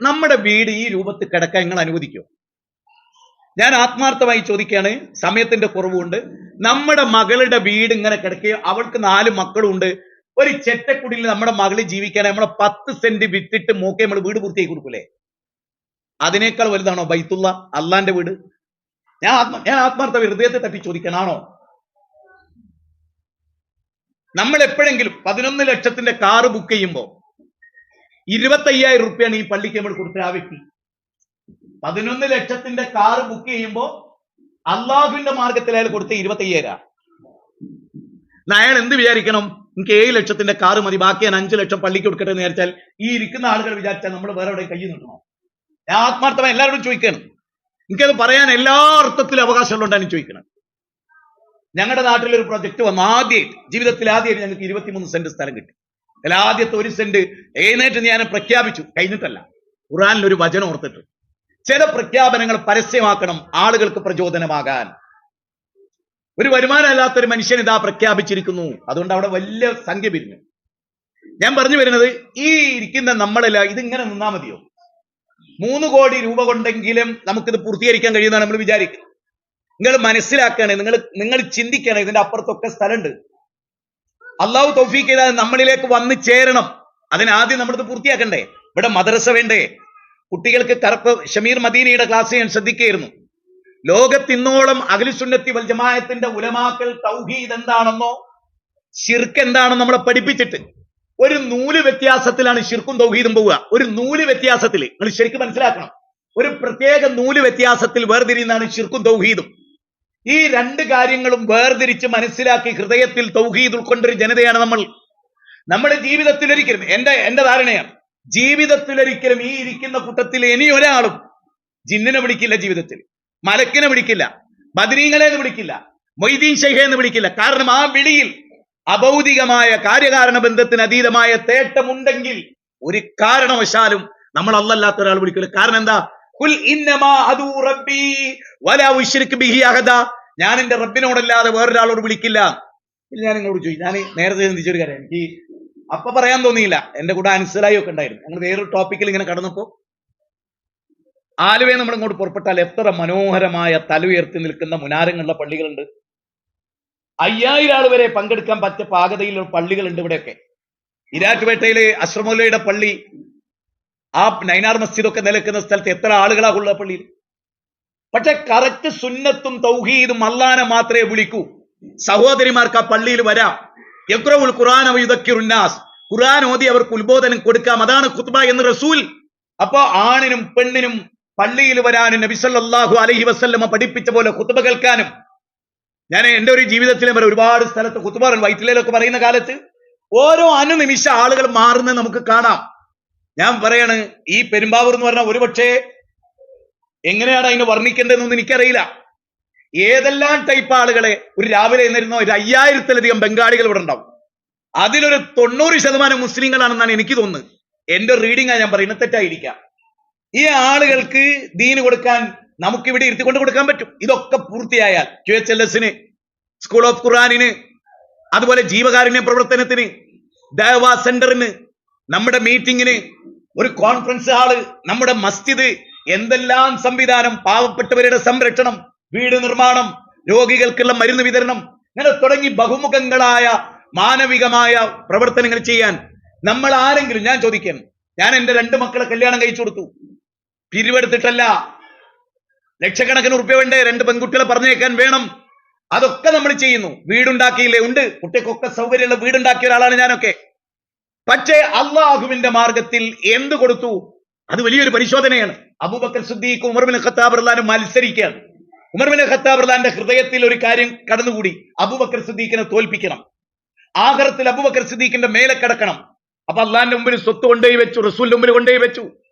Speaker 1: നമ്മുടെ വീട് ഈ രൂപത്തിൽ കിടക്കാൻ നിങ്ങൾ അനുവദിക്കുമോ? ഞാൻ ആത്മാർത്ഥമായി ചോദിക്കുകയാണ്. സമയത്തിന്റെ കുറവുണ്ട്. നമ്മുടെ മകളുടെ വീട് ഇങ്ങനെ കിടക്കുകയോ, അവൾക്ക് 4 മക്കളും ഉണ്ട്. ഒരു ചെറ്റക്കുടിയിൽ നമ്മുടെ മകള് ജീവിക്കാൻ നമ്മളെ 10 സെന്റ് വിറ്റിട്ട് മോക്കെ നമ്മൾ വീട് പൂർത്തിയാക്കി കൊടുക്കൂലേ? അതിനേക്കാൾ വലുതാണോ ബൈത്തുള്ള അള്ളാന്റെ വീട്? ഞാൻ ആത്മാർത്ഥ ഹൃദയത്തെ തട്ടി ചോദിക്കാനാണോ? നമ്മൾ എപ്പോഴെങ്കിലും 11 ലക്ഷത്തിന്റെ കാറ് ബുക്ക് ചെയ്യുമ്പോൾ 25,000 റുപ്യാണ് ഈ പള്ളിക്ക് നമ്മൾ കൊടുത്ത ആ വ്യക്തി. 11 ലക്ഷത്തിന്റെ കാറ് ബുക്ക് ചെയ്യുമ്പോൾ അള്ളാഹുവിന്റെ മാർഗത്തിൽ അയാൾ കൊടുത്ത 25,000. അയാൾ എന്ത് വിചാരിക്കണം? എനിക്ക് 7 ലക്ഷത്തിന്റെ കാറ് മതി, ബാക്കി ഞാൻ 5 ലക്ഷം പള്ളിക്ക് കൊടുക്കട്ടെ എന്ന് വിചാരിച്ചാൽ ഈ ഇരിക്കുന്ന ആളുകൾ വിചാരിച്ചാൽ നമ്മൾ വേറെ എവിടെ കയ്യിൽ നിൽക്കണോ? ഞാൻ ആത്മാർത്ഥമായി എല്ലാവരോടും ചോദിക്കണം. എനിക്കത് പറയാൻ എല്ലാ അർത്ഥത്തിലും അവകാശമുള്ളതുകൊണ്ടാണ് ചോദിക്കുന്നത്. ഞങ്ങളുടെ നാട്ടിലൊരു പ്രൊജക്ട് വന്നു. ജീവിതത്തിൽ ആദ്യമായിട്ട് ഞങ്ങൾക്ക് 23 സെന്റ് സ്ഥലം കിട്ടി. അതിൽ ആദ്യത്തെ 1 സെന്റ് എഴുന്നേറ്റ് ഞാൻ പ്രഖ്യാപിച്ചു. കഴിഞ്ഞിട്ടല്ല, ഖുർആനിൽ ഒരു വചനം ഓർത്തിട്ട്. ചില പ്രഖ്യാപനങ്ങൾ പരസ്യമാക്കണം ആളുകൾക്ക് പ്രചോദനമാകാൻ. ഒരു വരുമാനമില്ലാത്തൊരു മനുഷ്യൻ ഇതാ പ്രഖ്യാപിച്ചിരിക്കുന്നു. അതുകൊണ്ട് അവിടെ വലിയ സംഖ്യ പിരിഞ്ഞു. ഞാൻ പറഞ്ഞു വരുന്നത്, ഈ ഇരിക്കുന്ന നമ്മളല്ല ഇതിങ്ങനെ നിന്നാ മതിയോ? 3 കോടി രൂപ കൊണ്ടെങ്കിലും നമുക്കിത് പൂർത്തീകരിക്കാൻ കഴിയുന്നതാണ് നമ്മൾ വിചാരിക്കുന്നത്. നിങ്ങൾ മനസ്സിലാക്കണേ, നിങ്ങൾ ചിന്തിക്കണേ, ഇതിന്റെ അപ്പുറത്തൊക്കെ സ്ഥലമുണ്ട്. അള്ളാഹു തൗഫീഖ് ചെയ്താൽ നമ്മളിലേക്ക് വന്ന് ചേരണം. അതിനാദ്യം നമ്മളിത് പൂർത്തിയാക്കണ്ടേ? ഇവിടെ മദ്രസ വേണ്ടേ? കുട്ടികൾക്ക് ഷമീർ മദീനയുടെ ക്ലാസ് ഞാൻ ശ്രദ്ധിക്കുകയായിരുന്നു. ലോകത്തിന്നോളം അഹ്ലുസുന്നത്തി വൽ ജമാഅത്തിന്റെ ഉലമാക്കൾ തൗഹീദ് എന്താണെന്നോ ശിർക്ക് എന്താണെന്ന് നമ്മളെ പഠിപ്പിച്ചിട്ട് ഒരു നൂല് വ്യത്യാസത്തിലാണ് ശിർക്കും തൗഹീദും പോവുക. ഒരു നൂല് വ്യത്യാസത്തിൽ നിങ്ങൾ ശരിക്കും മനസ്സിലാക്കണം. ഒരു പ്രത്യേക നൂല് വ്യത്യാസത്തിൽ വേർതിരിയുന്നതാണ് ശിർക്കും തൗഹീദും. ഈ 2 കാര്യങ്ങളും വേർതിരിച്ച് മനസ്സിലാക്കി ഹൃദയത്തിൽ തൗഹീദ് ഉൾക്കൊണ്ടൊരു ജനതയാണ് നമ്മൾ. നമ്മുടെ ജീവിതത്തിൽ ഒരിക്കലും എന്റെ ധാരണയാണ്, ജീവിതത്തിലൊരിക്കലും ഈ ഇരിക്കുന്ന കൂട്ടത്തിൽ ഇനി ഒരാളും ജിന്നിനെ വിളിക്കില്ല, ജീവിതത്തിൽ മലക്കിനെ വിളിക്കില്ല, ബദരീങ്ങളെ എന്ന് വിളിക്കില്ല, മൊയ്തീൻ ഷെയ്ഖെ എന്ന് വിളിക്കില്ല. കാരണം ആ വിളിയിൽ അഭൗതികമായ കാര്യകാരണ ബന്ധത്തിന് അതീതമായ തേട്ടമുണ്ടെങ്കിൽ ഒരു കാരണവശാലും നമ്മൾ അല്ലാത്ത ഒരാൾ വിളിക്കില്ല. കാരണം എന്താ? ഖുൽ ഇന്നമാ അദൂ റബ്ബി വലാ ഉശ്രിക് ബിഹി അഹദ. ഞാൻ എന്റെ റബ്ബിനോടല്ലാതെ വേറൊരാളോട് വിളിക്കില്ല. ഞാൻ നിങ്ങളോട് ചോദിച്ചു, ഞാൻ നേരത്തെ ചിന്തിച്ചൊരു കാര്യം എനിക്ക് അപ്പൊ പറയാൻ തോന്നിയില്ല. എന്റെ കൂടെ അൻസലായി ഒക്കെ ഉണ്ടായിരുന്നു. ഞങ്ങൾ വേറൊരു ടോപ്പിക്കിൽ ഇങ്ങനെ കടന്നപ്പോ ആലുവയെ നമ്മൾ ഇങ്ങോട്ട് പുറപ്പെട്ടാൽ എത്ര മനോഹരമായ തല ഉയർത്തി നിൽക്കുന്ന മുനാരങ്ങളുള്ള പള്ളികളുണ്ട്. 5000 ആൾ വരെ പങ്കെടുക്കാൻ പറ്റിയ പാകതയിലുള്ള പള്ളികളുണ്ട് ഇവിടെയൊക്കെ. ഇരാറ്റുപേട്ടയിലെ അഷ്റമുല്ലയുടെ പള്ളി, ആ നൈനാർ മസ്ജിദ് ഒക്കെ നിലക്കുന്ന സ്ഥലത്ത് എത്ര ആളുകളാ ഉള്ള പള്ളിയിൽ. പക്ഷെ കറക്റ്റ് സുന്നത്തും തൗഹീദും അല്ലാഹനെ മാത്രമേ വിളിക്കൂ. സഹോദരിമാർക്ക് ആ പള്ളിയിൽ വരാം. യഖ്റഉൽ ഖുർആന വയുദക്കിറുന്നാസ്, ഖുർആൻ ഓതി അവർക്ക് ഉത്ബോധനം കൊടുക്കാം. അതാണ് ഖുത്ബ എന്ന് റസൂൽ. അപ്പൊ ആണിനും പെണ്ണിനും പള്ളിയിൽ വരാനും നബി സല്ലല്ലാഹു അലൈഹി വസല്ലമ പഠിപ്പിച്ച പോലെ ഖുത്ബ കേൾക്കാനും. ഞാൻ എന്റെ ഒരു ജീവിതത്തിലെ ഒരുപാട് സ്ഥലത്ത് ഖുത്ബ വൈറ്റിലൊക്കെ പറയുന്ന കാലത്ത് ഓരോ അനുനിമിഷ ആളുകൾ മാറുന്നത് നമുക്ക് കാണാം. ഞാൻ പറയാണ്, ഈ പെരുമ്പാവൂർ എന്ന് പറഞ്ഞാൽ ഒരുപക്ഷെ എങ്ങനെയാണ് അതിനെ വർണ്ണിക്കേണ്ടതെന്നൊന്നും എനിക്കറിയില്ല. ഏതെല്ലാം ടൈപ്പ് ആളുകളെ ഒരു രാവിലെ എന്നിരുന്നോ 5000-ലധികം ബംഗാളികൾ ഇവിടെ ഉണ്ടാവും. അതിലൊരു 90% മുസ്ലിങ്ങളാണെന്നാണ് എനിക്ക് തോന്നുന്നത്. എന്റെ റീഡിംഗാണ് ഞാൻ പറയുന്നത്, തെറ്റായിരിക്കാം. ഈ ആളുകൾക്ക് ദീന് കൊടുക്കാൻ നമുക്ക് ഇവിടെ ഇരുത്തിക്കൊണ്ട് കൊടുക്കാൻ പറ്റും. ഇതൊക്കെ പൂർത്തിയായാൽ QHLS-ന്, സ്കൂൾ ഓഫ് ഖുർആനിന്, അതുപോലെ ജീവകാരുണ്യ പ്രവർത്തനത്തിന്, ദഅവാ സെന്ററിന്, നമ്മുടെ മീറ്റിങ്ങിന്, ഒരു കോൺഫറൻസ് ഹാള്, നമ്മുടെ മസ്ജിദ്, എന്തെല്ലാം സംവിധാനം, പാവപ്പെട്ടവരുടെ സംരക്ഷണം, വീട് നിർമ്മാണം, രോഗികൾക്കുള്ള മരുന്ന് വിതരണം, ഇങ്ങനെ തുടങ്ങി ബഹുമുഖങ്ങളായ മാനവികമായ പ്രവർത്തനങ്ങൾ ചെയ്യാൻ നമ്മൾ ആരെങ്കിലും, ഞാൻ ചോദിക്കാം, ഞാൻ എന്റെ 2 മക്കളെ കല്യാണം കഴിച്ചു കൊടുത്തു, പിരിവെടുത്തിട്ടല്ല. ലക്ഷക്കണക്കിന് ഉറുപ്പ്യ വേണ്ടേ? 2 പെൺകുട്ടികളെ പറഞ്ഞേക്കാൻ വേണം. അതൊക്കെ നമ്മൾ ചെയ്യുന്നു. വീടുണ്ടാക്കിയില്ലേ? ഉണ്ട്. കുട്ടിക്കൊക്കെ സൗകര്യമുള്ള വീടുണ്ടാക്കിയ ഒരാളാണ് ഞാനൊക്കെ. പക്ഷേ അള്ളാഹുവിന്റെ മാർഗത്തിൽ എന്ത് കൊടുത്തു? അത് വലിയൊരു പരിശോധനയാണ്. Abu Bakr Siddiq Umar bin Khattab റളിയല്ലാഹു അൻഹു മത്സരിക്കുകയാണ്. ഉമർ ബിൻ ഖത്താബ് റളിയല്ലാഹുവിന്റെ ഹൃദയത്തിൽ ഒരു കാര്യം കടന്നുകൂടി, അബൂബക്കർ സിദ്ദീഖിനെ തോൽപ്പിക്കണം, ആഖിറത്തിൽ അബൂബക്കർ സിദ്ദീഖിന്റെ മേലെ കിടക്കണം. അപ്പൊ അള്ളാഹിന്റെ മുമ്പിൽ സ്വത്ത് കൊണ്ടുപോയി വെച്ചു, റസൂലിന്റെ മുമ്പിൽ കൊണ്ടുപോയി വെച്ചു.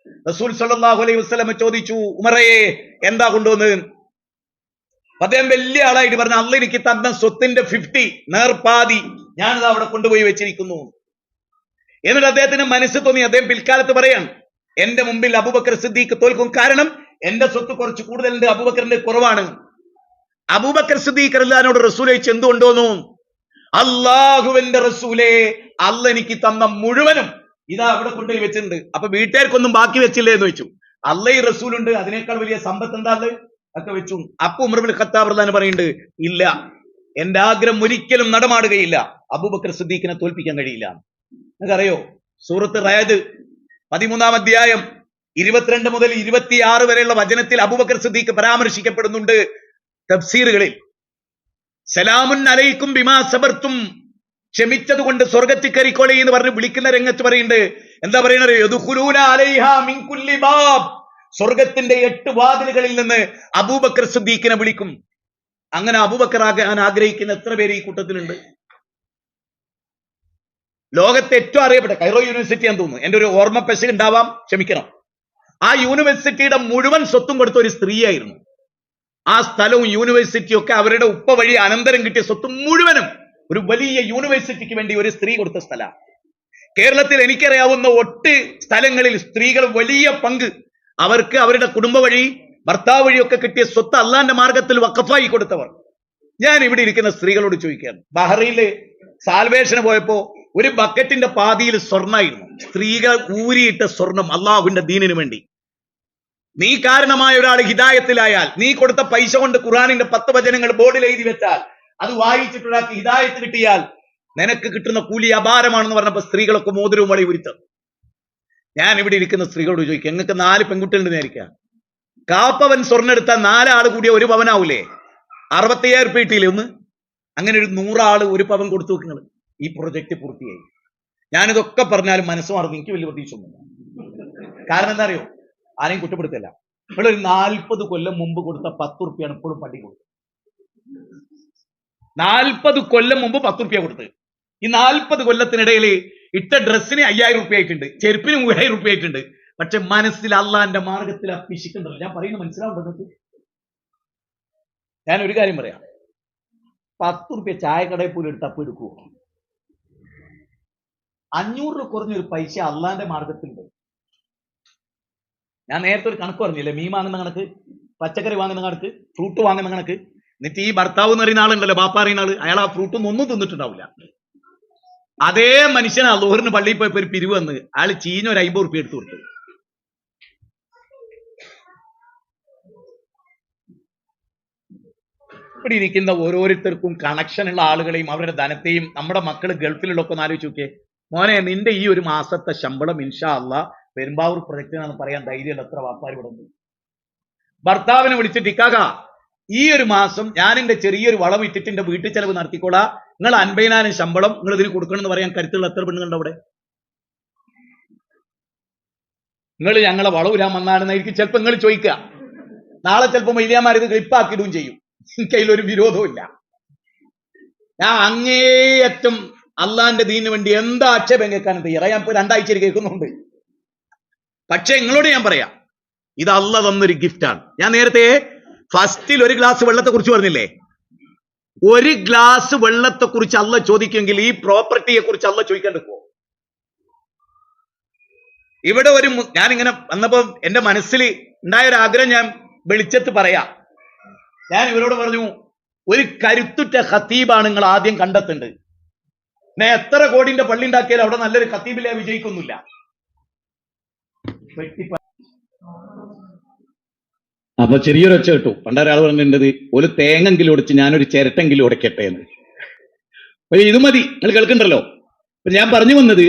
Speaker 1: റസൂൽ സല്ലല്ലാഹു അലൈഹി വസല്ലം ചോദിച്ചു, ഉമറേ എന്താ കൊണ്ടുവന്നത്? അദ്ദേഹം വലിയ ആളായിട്ട് പറഞ്ഞു, അള്ളാഹ് എനിക്ക് തന്ന സ്വത്തിന്റെ 50 നേർപാതി ഞാനത് അവിടെ കൊണ്ടുപോയി വെച്ചിരിക്കുന്നു. എന്നിട്ട് അദ്ദേഹത്തിന് മനസ്സ് തോന്നി. അദ്ദേഹം പിൽക്കാലത്ത് പറയാൻ, എന്റെ മുമ്പിൽ അബൂബക്കർ സിദ്ദീഖ് തോൽക്കും, കാരണം എന്റെ സ്വത്ത് കുറച്ച് കൂടുതലുണ്ട്, അബൂബക്കറിന്റെ കുറവാണ്. അബൂബക്കർ സിദ്ദീഖ് റളിയല്ലാഹു റസൂൽ ചോദിച്ചു, എന്തുകൊണ്ടോന്നു? അള്ളാഹുവിന്റെ റസൂലേ, അള്ളാഹ് എനിക്ക് തന്ന മുഴുവനും ഇതാ അവിടെ കൊണ്ടുപോയി വെച്ചിട്ടുണ്ട്. അപ്പൊ വീട്ടുകാർക്കൊന്നും ബാക്കി വെച്ചില്ലേ എന്ന് ചോദിച്ചു. അള്ളാഹ് റസൂലുണ്ട്, അതിനേക്കാൾ വലിയ സമ്പത്ത് എന്താ ഒക്കെ വെച്ചു. അപ്പൊ ഉമർ ബിൻ ഖത്താബ് റളിയല്ലാഹു അൻഹു പറയുന്നുണ്ട്, ഇല്ല, എന്റെ ആഗ്രഹം ഒരിക്കലും നടമാടുകയില്ല, അബൂബക്കർ സിദ്ദീഖിനെ തോൽപ്പിക്കാൻ കഴിയില്ല. നിങ്ങൾക്കറിയോ, സൂറത്ത് റഅദ് 13-ാം അധ്യായം 22 മുതൽ 26 വരെയുള്ള വചനത്തിൽ അബൂബക്കർ സിദ്ദീഖ് പരാമർശിക്കപ്പെടുന്നുണ്ട് തഫ്സീറുകളിൽ. സലാമുൻ അലൈക്കും ബിമാ സബർത്തും, ക്ഷമിച്ചത് കൊണ്ട് സ്വർഗത്തിൽ കയറിക്കോളി എന്ന് പറഞ്ഞ് വിളിക്കുന്ന രംഗത്ത് പറയുന്നുണ്ട്. എന്താ പറയുന്നത്? യദ്ഖുലൂന അലൈഹാ മിൻ കുല്ലി ബാബ്, സ്വർഗത്തിന്റെ 8 വാതിലുകളിൽ നിന്ന് അബൂബക്കർ സിദ്ദീഖിനെ വിളിക്കും. അങ്ങനെ അബൂബക്കർ ആകാൻ ആഗ്രഹിക്കുന്ന എത്ര പേര് ഈ കൂട്ടത്തിലുണ്ട്? ലോകത്തെ ഏറ്റവും അറിയപ്പെട്ട കൈറോ യൂണിവേഴ്സിറ്റി എന്ന് തോന്നുന്നു, എന്റെ ഒരു ഓർമ്മ പെശക് ഉണ്ടാവാം, ക്ഷമിക്കണം. ആ യൂണിവേഴ്സിറ്റിയുടെ മുഴുവൻ സ്വത്തും കൊടുത്ത ഒരു സ്ത്രീയായിരുന്നു. ആ സ്ഥലവും യൂണിവേഴ്സിറ്റിയും ഒക്കെ അവരുടെ ഉപ്പ വഴി അനന്തരം കിട്ടിയ സ്വത്തും മുഴുവനും ഒരു വലിയ യൂണിവേഴ്സിറ്റിക്ക് വേണ്ടി ഒരു സ്ത്രീ കൊടുത്ത സ്ഥലമാണ്. കേരളത്തിൽ എനിക്കറിയാവുന്ന 8 സ്ഥലങ്ങളിൽ സ്ത്രീകൾ വലിയ പങ്ക് അവർക്ക് അവരുടെ കുടുംബ വഴി ഭർത്താവ് വഴിയൊക്കെ കിട്ടിയ സ്വത്ത് അള്ളാന്റെ മാർഗത്തിൽ വഖഫായി കൊടുത്തവർ. ഞാൻ ഇവിടെ ഇരിക്കുന്ന സ്ത്രീകളോട് ചോദിക്കുകയാണ്, ബഹ്റൈനില് സാൽവേഷന് പോയപ്പോ ഒരു ബക്കറ്റിന്റെ പാതിയിൽ സ്വർണ്ണമായിരുന്നു. സ്ത്രീകൾ ഊരിയിട്ട സ്വർണം അള്ളാഹുവിന്റെ ദീനിന് വേണ്ടി. നീ കാരണമായ ഒരാൾ ഹിദായത്തിലായാൽ, നീ കൊടുത്ത പൈസ കൊണ്ട് ഖുർആനിന്റെ 10 വചനങ്ങൾ ബോർഡിൽ എഴുതി വെച്ചാൽ, അത് വായിച്ചിട്ടൊരാൾക്ക് ഹിദായത്ത് കിട്ടിയാൽ നിനക്ക് കിട്ടുന്ന കൂലി അപാരമാണെന്ന് പറഞ്ഞപ്പോ സ്ത്രീകളൊക്കെ മോതിരവും വളി ഉരുത്തം. ഞാൻ ഇവിടെ ഇരിക്കുന്ന സ്ത്രീകളോട് ചോദിക്കുക, നിങ്ങൾക്ക് 4 പെൺകുട്ടികളുടെ നേരിക്കാം, കാപ്പവൻ സ്വർണ്ണം എടുത്താൽ 4 ആള് കൂടിയ 1 പവനാവൂലേ? 65,000 രൂപ കിട്ടിയില്ലേ ഒന്ന്? അങ്ങനെ ഒരു 100 ആള് 1 പവൻ കൊടുത്തു വെക്കുന്നത്. ഈ പ്രൊജക്ട് പൂർത്തിയായി. ഞാനിതൊക്കെ പറഞ്ഞാലും മനസ്സ് മറന്നു, എനിക്ക് വലിയ പ്രതീക്ഷ ഒന്നുമില്ല. കാരണം എന്താ അറിയോ, ആരെയും കുറ്റപ്പെടുത്തില്ല. നിങ്ങളൊരു 40 കൊല്ലം മുമ്പ് കൊടുത്ത 10 റുപ്യാണ് ഇപ്പോഴും പള്ളി കൊടുത്തത്. 40 കൊല്ലം മുമ്പ് 10 റുപ്യ കൊടുത്ത്. ഈ 40 കൊല്ലത്തിനിടയിൽ ഇട്ട ഡ്രസ്സിന് 5,000 രൂപ ആയിട്ടുണ്ട്, ചെരുപ്പിന് 3,000 രൂപ ആയിട്ടുണ്ട്. പക്ഷെ മനസ്സിൽ അള്ളാന്റെ മാർഗത്തിൽ പിശുക്കുണ്ടല്ലോ. ഞാൻ പറയുന്നത് മനസ്സിലാവുന്നത്. ഞാൻ ഒരു കാര്യം പറയാം, 10 റുപ്യ ചായക്കടയിൽ പോലും ഒരു തപ്പ് എടുക്കുവോ? 500 കുറഞ്ഞൊരു പൈസ അള്ളാന്റെ മാർഗത്തിലുണ്ട്. ഞാൻ നേരത്തെ ഒരു കണക്ക് പറഞ്ഞില്ലേ, മീൻ വാങ്ങുന്ന കണക്ക്, പച്ചക്കറി വാങ്ങുന്ന കണക്ക്, ഫ്രൂട്ട് വാങ്ങുന്ന കണക്ക്. എന്നിട്ട് ഈ ഭർത്താവ് എന്ന് പറയുന്ന ആളുണ്ടല്ലോ, ബാപ്പ അറിയുന്ന ആള്, അയാൾ ആ ഫ്രൂട്ടൊന്നും ഒന്നും തിന്നിട്ടുണ്ടാവില്ല. അതേ മനുഷ്യനാ ലോഹറിന് പള്ളിയിൽ പോയപ്പോ ഒരു പിരിവ് വന്ന് അയാൾ ചീഞ്ഞ ഒരു 50 റുപ്യ എടുത്തു കൊടുത്തു. ഇവിടെ ഇരിക്കുന്ന ഓരോരുത്തർക്കും കണക്ഷനുള്ള ആളുകളെയും അവരുടെ ധനത്തെയും, നമ്മുടെ മക്കൾ ഗൾഫിലുള്ളൊക്കെ ഒന്ന് ആലോചിച്ച് നോക്കിയേ. മോനെ, നിന്റെ ഈ ഒരു മാസത്തെ ശമ്പളം ഇൻഷാ അള്ളാ പെരുമ്പാവൂർ പ്രൊജക്ടിനാണെന്ന് പറയാൻ ധൈര്യമുള്ള എത്ര വാപ്പാർ ഇവിടെ ഉണ്ട്? ഭർത്താവിനെ വിളിച്ചിട്ട്, ഇക്കാക ഈ ഒരു മാസം ഞാൻ എന്റെ ചെറിയൊരു വളം ഇട്ടിട്ട് എന്റെ വീട്ടിൽ ചെലവ് നടത്തിക്കോളാം, നിങ്ങൾ 50,000 ശമ്പളം നിങ്ങൾ ഇതിന് കൊടുക്കണം എന്ന് പറയാൻ കരുത്തുള്ള എത്ര പെണ്ണുങ്ങളുണ്ട് അവിടെ? നിങ്ങൾ ഞങ്ങളെ വളവിലാൻ വന്നാണെന്നായിരിക്കും ചിലപ്പോൾ നിങ്ങൾ ചോദിക്കുക. നാളെ ചിലപ്പോൾ മൈലിയാമാർ ഇത് ക്ലിപ്പാക്കിയിടുകയും ചെയ്യും. എനിക്കതിലൊരു വിരോധവും ഇല്ല. ഞാൻ അങ്ങേയറ്റം അള്ളാന്റെ ദീനിന് വേണ്ടി എന്താ ആക്ഷേപം കേൾക്കാനും തയ്യാറാ. ഞാൻ ഇപ്പോൾ 2 ആഴ്ചയിൽ കേൾക്കുന്നുണ്ട്. പക്ഷെ നിങ്ങളോട് ഞാൻ പറയാം, ഇത് അള്ള തന്നൊരു ഗിഫ്റ്റാണ്. ഞാൻ നേരത്തെ ഫസ്റ്റിൽ ഒരു ഗ്ലാസ് വെള്ളത്തെ കുറിച്ച് പറഞ്ഞില്ലേ? ഒരു ഗ്ലാസ് വെള്ളത്തെ കുറിച്ച് അള്ള ചോദിക്കുമെങ്കിൽ ഈ പ്രോപ്പർട്ടിയെ കുറിച്ച് അള്ള ചോദിക്കാണ്ടിരിക്കുമോ? ഇവിടെ ഒരു ഞാനിങ്ങനെ വന്നപ്പോ എന്റെ മനസ്സിൽ ഉണ്ടായ ഒരു ആഗ്രഹം ഞാൻ വെളിച്ചത്ത് പറയാം. ഞാൻ ഇവരോട് പറഞ്ഞു, ഒരു കരുത്തുറ്റ ഖത്തീബാണ് നിങ്ങൾ ആദ്യം കണ്ടെത്തേണ്ടത്. ഞാൻ എത്ര കോടിന്റെ പള്ളി ഉണ്ടാക്കിയാലും അവിടെ നല്ലൊരു ഖത്തീബിലെ വിജയിക്കൊന്നുമില്ല. അപ്പൊ ചെറിയൊരൊച്ച കിട്ടു. പണ്ടൊരാൾ പറഞ്ഞിട്ടുണ്ട്, ഒരു തേങ്ങെങ്കിലും ഉടച്ച് ഞാനൊരു ചിരട്ടെങ്കിലും ഉടക്കട്ടെ എന്ന്. ഇത് മതി, നിങ്ങൾ കേൾക്കണ്ടല്ലോ. ഞാൻ പറഞ്ഞു വന്നത്,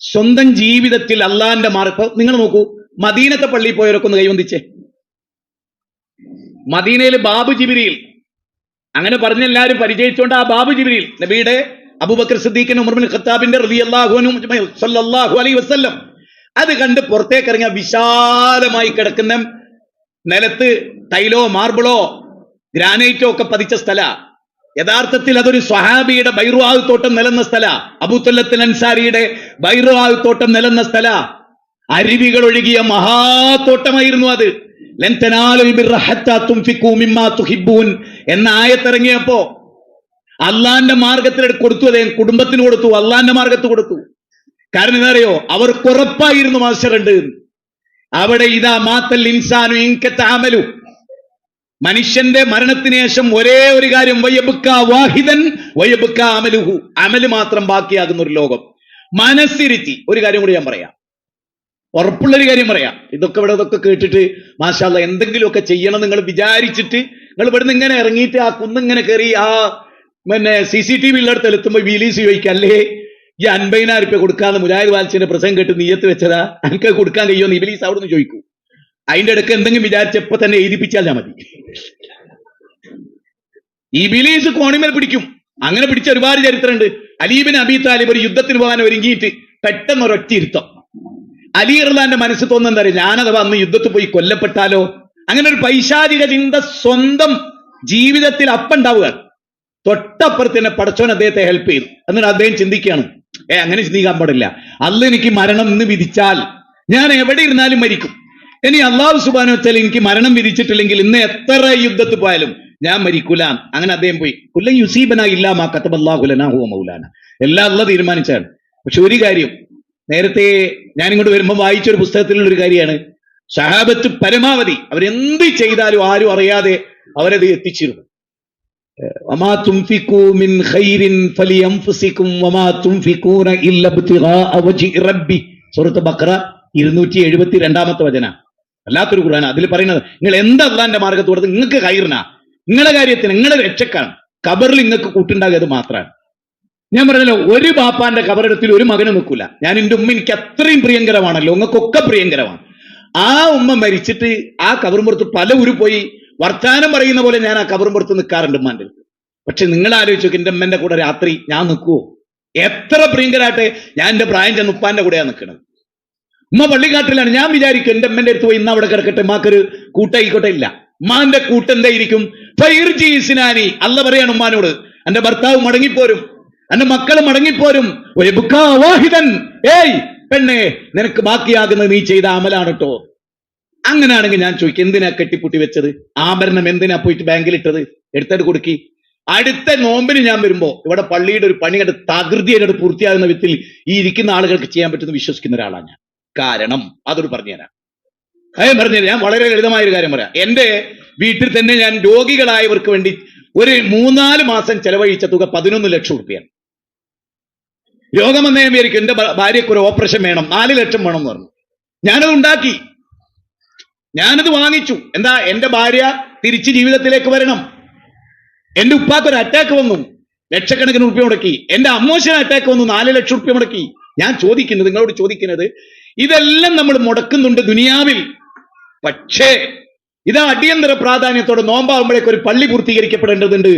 Speaker 1: സ്വന്തം ജീവിതത്തിൽ അള്ളാന്റെ മാർഗം. നിങ്ങൾ നോക്കൂ, മദീനത്തെ പള്ളിയിൽ പോയവരൊക്കെ ഒന്ന് കൈവന്തിച്ചേ. മദീനയിൽ ബാബു ജിബ്രീൽ, അങ്ങനെ പറഞ്ഞ എല്ലാവരും പരിചയിച്ചുകൊണ്ട് ആ ബാബു ജിബ്രീൽ നബിയുടെ, അബൂബക്കർ സിദ്ദീഖിന്, ഉമർ ബിൻ ഖത്താബിന്റെ റളിയല്ലാഹു അൻഹു സല്ലല്ലാഹു അലൈഹി വസല്ലം അത് കണ്ട് പുറത്തേക്ക് ഇറങ്ങിയ വിശാലമായി കിടക്കുന്ന നിലത്ത് ടൈലോ മാർബിളോ ഗ്രാനൈറ്റോ ഒക്കെ പതിച്ച സ്ഥല. യഥാർത്ഥത്തിൽ അതൊരു സ്വഹാബിയുടെ ബൈറുആ തോട്ടം നിലന്ന സ്ഥല, അബൂതുല്ലത്തുൽ അൻസാരിയുടെ ബൈറുആ തോട്ടം നിലന്ന സ്ഥല. അരുവികൾ ഒഴുകിയ മഹാത്തോട്ടമായിരുന്നു അത്. ലൻ തനാലുൽ ബിർറ ഹത്താ തുൻഫിഖൂ മിമ്മാ തുഹിബ്ബൂൻ എന്ന ആയത്തിറങ്ങിയപ്പോ അള്ളാന്റെ മാർഗത്തിൽ കൊടുത്തു. അതേ കുടുംബത്തിന് കൊടുത്തു, അള്ളാന്റെ മാർഗത്ത് കൊടുത്തു. കാരണം എന്താ അറിയോ, അവർക്ക് ഉറപ്പായിരുന്നു മഹ്ശറുണ്ട്. അവിടെ ഇതാ മാത്തൽ ഇൻസാനു ഇൻകതഅമലു, മനുഷ്യന്റെ മരണത്തിന് ശേഷം ഒരേ ഒരു കാര്യം, വയബ്കാ വാഹിദൻ വയബ്കാ അമലുഹു, അമല് മാത്രം ബാക്കിയാകുന്ന ഒരു ലോകം. മനസ്സിരുത്തി ഒരു കാര്യം കൂടി ഞാൻ പറയാം, ഉറപ്പുള്ളൊരു കാര്യം പറയാം. ഇതൊക്കെ കേട്ടിട്ട് മാഷാ അല്ലാഹ് എന്തെങ്കിലുമൊക്കെ ചെയ്യണം നിങ്ങൾ വിചാരിച്ചിട്ട് നിങ്ങൾ ഇവിടുന്ന് ഇങ്ങനെ ഇറങ്ങിയിട്ട് ആ കുന്നിങ്ങനെ കയറി ആ CCTV ഉള്ളിടത്ത് എത്തുമ്പോൾ വിലീസ് ചോദിക്കല്ലേ, ഈ 50,000 രൂപ കൊടുക്കാന്ന് മുജാഹിദ് വാൽസിന്റെ പ്രസംഗം കേട്ട് നീയത്ത് വെച്ചതാ, എനിക്ക് കൊടുക്കാൻ കഴിയുമെന്ന് ഇബിലീസ് അവിടുന്ന് ചോദിക്കൂ. അതിന്റെ ഇടയ്ക്ക് എന്തെങ്കിലും വിചാരിച്ചപ്പോ തന്നെ എഴുതിപ്പിച്ചാൽ മതി. ഇബിലീസ് കോണിമേൽ പിടിക്കും. അങ്ങനെ പിടിച്ച ഒരുപാട് ചരിത്രമുണ്ട്. അലി ഇബ്നു അബീ താലിബ് ഒരു യുദ്ധത്തിന് പോകാൻ ഒരുങ്ങിയിട്ട് പെട്ടെന്ന് ഒരൊറ്റ ഇരുത്തം. അലി റളിയല്ലാഹുവിന്റെ മനസ്സിൽ തോന്നുന്നത് എന്താ പറയുക, ഞാനഥവാ അന്ന് യുദ്ധത്തിൽ പോയി കൊല്ലപ്പെട്ടാലോ? അങ്ങനെ ഒരു പൈശാചിക ചിന്ത സ്വന്തം ജീവിതത്തിൽ അപ്പുണ്ടാവുക. തൊട്ടപ്പുറത്ത് തന്നെ പടച്ചോൻ അദ്ദേഹത്തെ ഹെൽപ്പ് ചെയ്തു. എന്നിട്ട് അദ്ദേഹം ചിന്തിക്കുകയാണ്, അങ്ങനെ ചിന്തിക്കാൻ പാടില്ല, അള്ളാഹ് എനിക്ക് മരണം ഇന്ന് വിധിച്ചാൽ ഞാൻ എവിടെ ഇരുന്നാലും മരിക്കും. ഇനി അള്ളാഹു സുബ്ഹാനഹു വ തആല എനിക്ക് മരണം വിധിച്ചിട്ടില്ലെങ്കിൽ ഇന്ന് എത്ര യുദ്ധത്തിൽ പോയാലും ഞാൻ മരിക്കൂല. അങ്ങനെ അദ്ദേഹം പോയി. കുല്ലൻ യുസീബനാ ഇല്ലാ മാ കതബല്ലാഹു ലനാ ഹുവ മൗലാന, എല്ലാം അള്ളാഹ് തീരുമാനിച്ചാണ്. പക്ഷെ ഒരു കാര്യം, നേരത്തെ ഞാൻ ഇങ്ങോട്ട് വരുമ്പോൾ വായിച്ചൊരു പുസ്തകത്തിലുള്ള ഒരു കാര്യമാണ്, സഹാബത്ത് പരമാവധി അവരെന്ത് ചെയ്താലും ആരും അറിയാതെ അവരത് എത്തിച്ചിരുന്നു. വമാ തുൻഫിഖൂ മിൻ ഖൈരിൻ ഫലിയൻഫുസികും വമാ തുൻഫിഖൂന ഇല്ല ഇബ്തിഗാഅ വജ്ഹി റബ്ബി. സൂറത്ത് ബഖറ 272 വചന. അല്ലാത്തൊരു ഖുർആൻ. അതിൽ പറയുന്നത് നിങ്ങൾ എന്താ അള്ളാന്റെ മാർഗത്ത് കൊടുത്ത് നിങ്ങൾക്ക് ഖൈറിനാ, നിങ്ങളുടെ കാര്യത്തിന്, നിങ്ങളുടെ രക്ഷക്കാണ്. ഖബറിൽ നിങ്ങൾക്ക് കൂട്ടുണ്ടാകിയത് മാത്രമാണ്. ഞാൻ പറഞ്ഞല്ലോ, ഒരു ബാപ്പാന്റെ ഖബറിടത്തിൽ ഒരു മകന് നിൽക്കൂല. ഞാൻ എൻ്റെ ഉമ്മ എനിക്ക് അത്രയും പ്രിയങ്കരമാണല്ലോ, നിങ്ങൾക്കൊക്കെ പ്രിയങ്കരമാണ്. ആ ഉമ്മ മരിച്ചിട്ട് ആ ഖബറുമ്പുറത്ത് പല ഊര് പോയി വർത്താനം പറയുന്ന പോലെ ഞാൻ ആ ഖബറുമ്പുറത്ത് നിൽക്കാറുണ്ട് ഉമ്മാന്റെ. പക്ഷെ നിങ്ങൾ ആലോചിച്ച് നോക്ക്, എൻ്റെ അമ്മന്റെ കൂടെ രാത്രി ഞാൻ നിൽക്കുവോ? എത്ര പ്രിയങ്കരാട്ടെ, ഞാൻ എൻ്റെ പ്രായം ചെന്ന് ഉപ്പാന്റെ കൂടെയാണ് നിൽക്കുന്നത്. ഉമ്മ പള്ളിക്കാട്ടിലാണ്. ഞാൻ വിചാരിക്കും എൻ്റെ അമ്മന്റെ അടുത്ത് പോയി ഇന്ന് അവിടെ കിടക്കട്ടെ, ഉമ്മാക്കൊരു കൂട്ടായിക്കോട്ടെ. ഇല്ല, ഉമ്മാന്റെ കൂട്ടെന്തായിരിക്കും? ഫൈർജീസിനാനി. അല്ല പറയാണ് ഉമ്മാനോട്, എന്റെ ഭർത്താവ് മടങ്ങിപ്പോരും, എന്റെ മക്കൾ മടങ്ങിപ്പോരും. വാഹിദൻ, ഏയ് പെണ്ണെ, നിനക്ക് ബാക്കിയാകുന്നത് നീ ചെയ്ത അമലാണ് കേട്ടോ. അങ്ങനെയാണെങ്കിൽ ഞാൻ ചോദിക്കും, എന്തിനാ കെട്ടിപ്പൂട്ടി വെച്ചത്? ആഭരണം എന്തിനാ പോയിട്ട് ബാങ്കിലിട്ടത്? എടുത്തിട്ട് കൊടുക്കി. അടുത്ത നോമ്പിന് ഞാൻ വരുമ്പോ ഇവിടെ പള്ളിയുടെ ഒരു പണി കണ്ട് തകൃതിയായിട്ട് പൂർത്തിയാകുന്ന വിധത്തിൽ ഈ ഇരിക്കുന്ന ആളുകൾക്ക് ചെയ്യാൻ പറ്റുന്ന വിശ്വസിക്കുന്ന ഒരാളാണ് ഞാൻ. കാരണം അതൊരു പറഞ്ഞുതരാം. ഞാൻ വളരെ ലളിതമായ ഒരു കാര്യം പറയാം. എന്റെ വീട്ടിൽ തന്നെ ഞാൻ രോഗികളായവർക്ക് വേണ്ടി ഒരു 3-4 മാസം ചെലവഴിച്ച തുക 11 ലക്ഷം രൂപയാണ്. രോഗം വന്ന വിചാരിക്കും എന്റെ ഭാര്യയ്ക്ക് ഒരു ഓപ്പറേഷൻ വേണം, 4 ലക്ഷം വേണം എന്ന് പറഞ്ഞു. ഞാനത് ഉണ്ടാക്കി, ഞാനത് വാങ്ങിച്ചു. എന്താ, എന്റെ ഭാര്യ തിരിച്ച് ജീവിതത്തിലേക്ക് വരണം. എന്റെ ഉപ്പാക്ക് ഒരു അറ്റാക്ക് വന്നു, ലക്ഷക്കണക്കിന് റുപ്യ മുടക്കി. എന്റെ അമ്മോശന് അറ്റാക്ക് വന്നു, 4 ലക്ഷം റുപ്യ മുടക്കി. ഞാൻ ചോദിക്കുന്നത്, നിങ്ങളോട് ചോദിക്കുന്നത്, ഇതെല്ലാം നമ്മൾ മുടക്കുന്നുണ്ട് ദുനിയാവിൽ. പക്ഷേ ഇതാ അടിയന്തര പ്രാധാന്യത്തോടെ നോമ്പാകുമ്പോഴേക്ക് ഒരു പള്ളി പൂർത്തീകരിക്കപ്പെടേണ്ടതുണ്ട്.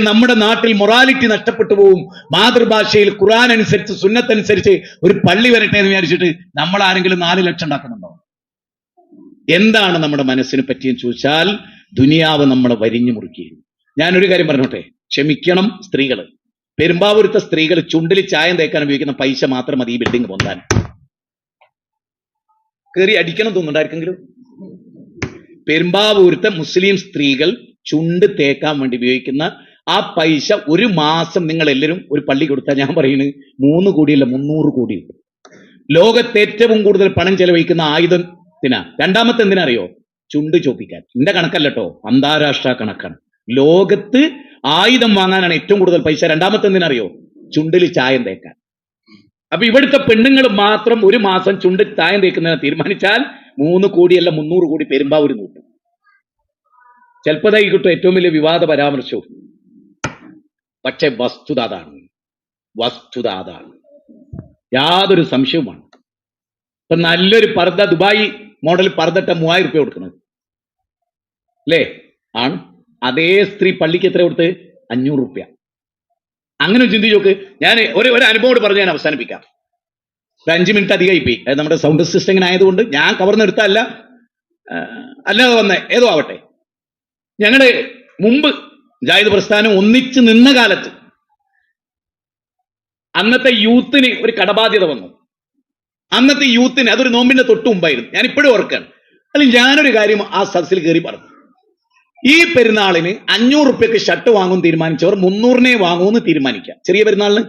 Speaker 1: നമ്മുടെ നാട്ടിൽ മൊറാലിറ്റി നഷ്ടപ്പെട്ടു പോവും. മാതൃഭാഷയിൽ ഖുർആൻ അനുസരിച്ച് സുന്നത്തനുസരിച്ച് ഒരു പള്ളി വരട്ടെ എന്ന് വിചാരിച്ചിട്ട് നമ്മൾ ആരെങ്കിലും 4 ലക്ഷം ഉണ്ടാക്കുന്നുണ്ടോ? എന്താണ് നമ്മുടെ മനസ്സിനെ പറ്റിയെന്ന് ചോദിച്ചാൽ, ദുനിയാവ് നമ്മളെ വരിഞ്ഞു മുറുക്കിയിരുന്നു. ഞാനൊരു കാര്യം പറഞ്ഞോട്ടെ, ക്ഷമിക്കണം സ്ത്രീകൾ. പെരുമ്പാവൂരത്തെ സ്ത്രീകൾ ചുണ്ടിൽ ചായം തേക്കാൻ ഉപയോഗിക്കുന്ന പൈസ മാത്രം മതി ഈ ബിൽഡിംഗ് പൊന്താൻ. കയറി അടിക്കണം തോന്നുന്നുണ്ടായിരിക്കെങ്കിലും. പെരുമ്പാവൂരത്തെ മുസ്ലിം സ്ത്രീകൾ ചുണ്ട് തേക്കാൻ വേണ്ടി ഉപയോഗിക്കുന്ന ആ പൈസ ഒരു മാസം നിങ്ങൾ എല്ലാവരും ഒരു പള്ളി കൊടുത്താൽ, ഞാൻ പറയുന്നത് 3 കോടിയല്ല 300 കോടി. ലോകത്ത് ഏറ്റവും കൂടുതൽ പണം ചെലവഴിക്കുന്ന ആയുധത്തിനാ. രണ്ടാമത്തെ എന്തിനറിയോ? ചുണ്ട് ചോപ്പിക്കാൻ. എന്റെ കണക്കല്ല കേട്ടോ, അന്താരാഷ്ട്ര കണക്കാണ്. ലോകത്ത് ആയുധം വാങ്ങാനാണ് ഏറ്റവും കൂടുതൽ പൈസ. രണ്ടാമത്തെ എന്തിനറിയോ? ചുണ്ടിൽ ചായം തേക്കാൻ. അപ്പൊ ഇവിടുത്തെ പെണ്ണുങ്ങൾ മാത്രം ഒരു മാസം ചുണ്ട് ചായം തേക്കുന്നതിനെ തീരുമാനിച്ചാൽ 3 കോടിയല്ല 300 കോടി പെരുമ്പാവൂര് നോക്കും. ചിലപ്പോഴായി കിട്ടും ഏറ്റവും വലിയ വിവാദ പരാമർശവും. പക്ഷെ വസ്തുത അതാണ്, വസ്തുത അതാണ്, യാതൊരു സംശയവുമാണ്. ഇപ്പൊ നല്ലൊരു പർദ്ദ, ദുബായ് മോഡൽ പർദ്ദട്ട 3000 രൂപ കൊടുക്കുന്നത് അല്ലേ? ആണ്. അതേ സ്ത്രീ പള്ളിക്ക് എത്ര കൊടുത്ത്? 500 രൂപ. അങ്ങനെ ചിന്തിച്ചു നോക്ക്. ഞാൻ ഒരു അനുഭവം പറഞ്ഞ് ഞാൻ അവസാനിപ്പിക്കാം. 5 മിനിറ്റ് അധികമായി പോയി. അത് നമ്മുടെ സൗണ്ട് സിസ്റ്റം ഇങ്ങനെ ആയതുകൊണ്ട് ഞാൻ കവർന്നെടുത്തല്ല, അല്ലാതെ വന്ന ഏതോ ആവട്ടെ. ഞങ്ങളുടെ മുമ്പ് ജാഹിദ് പ്രസ്ഥാനം ഒന്നിച്ച് നിന്ന കാലത്ത് അന്നത്തെ യൂത്തിന് ഒരു കടബാധ്യത വന്നു. അന്നത്തെ യൂത്തിന്, അതൊരു നോമ്പിന്റെ തൊട്ട് മുമ്പായിരുന്നു, ഞാൻ ഇപ്പോഴും ഓർക്കാണ്. അല്ലെങ്കിൽ ഞാനൊരു കാര്യം ആ സദസ്സിൽ കയറി പറഞ്ഞു. ഈ പെരുന്നാളിന് 500 രൂപയ്ക്ക് ഷർട്ട് വാങ്ങുമെന്ന് തീരുമാനിച്ചവർ 300 വാങ്ങുമെന്ന് തീരുമാനിക്കാം. ചെറിയ പെരുന്നാളിന്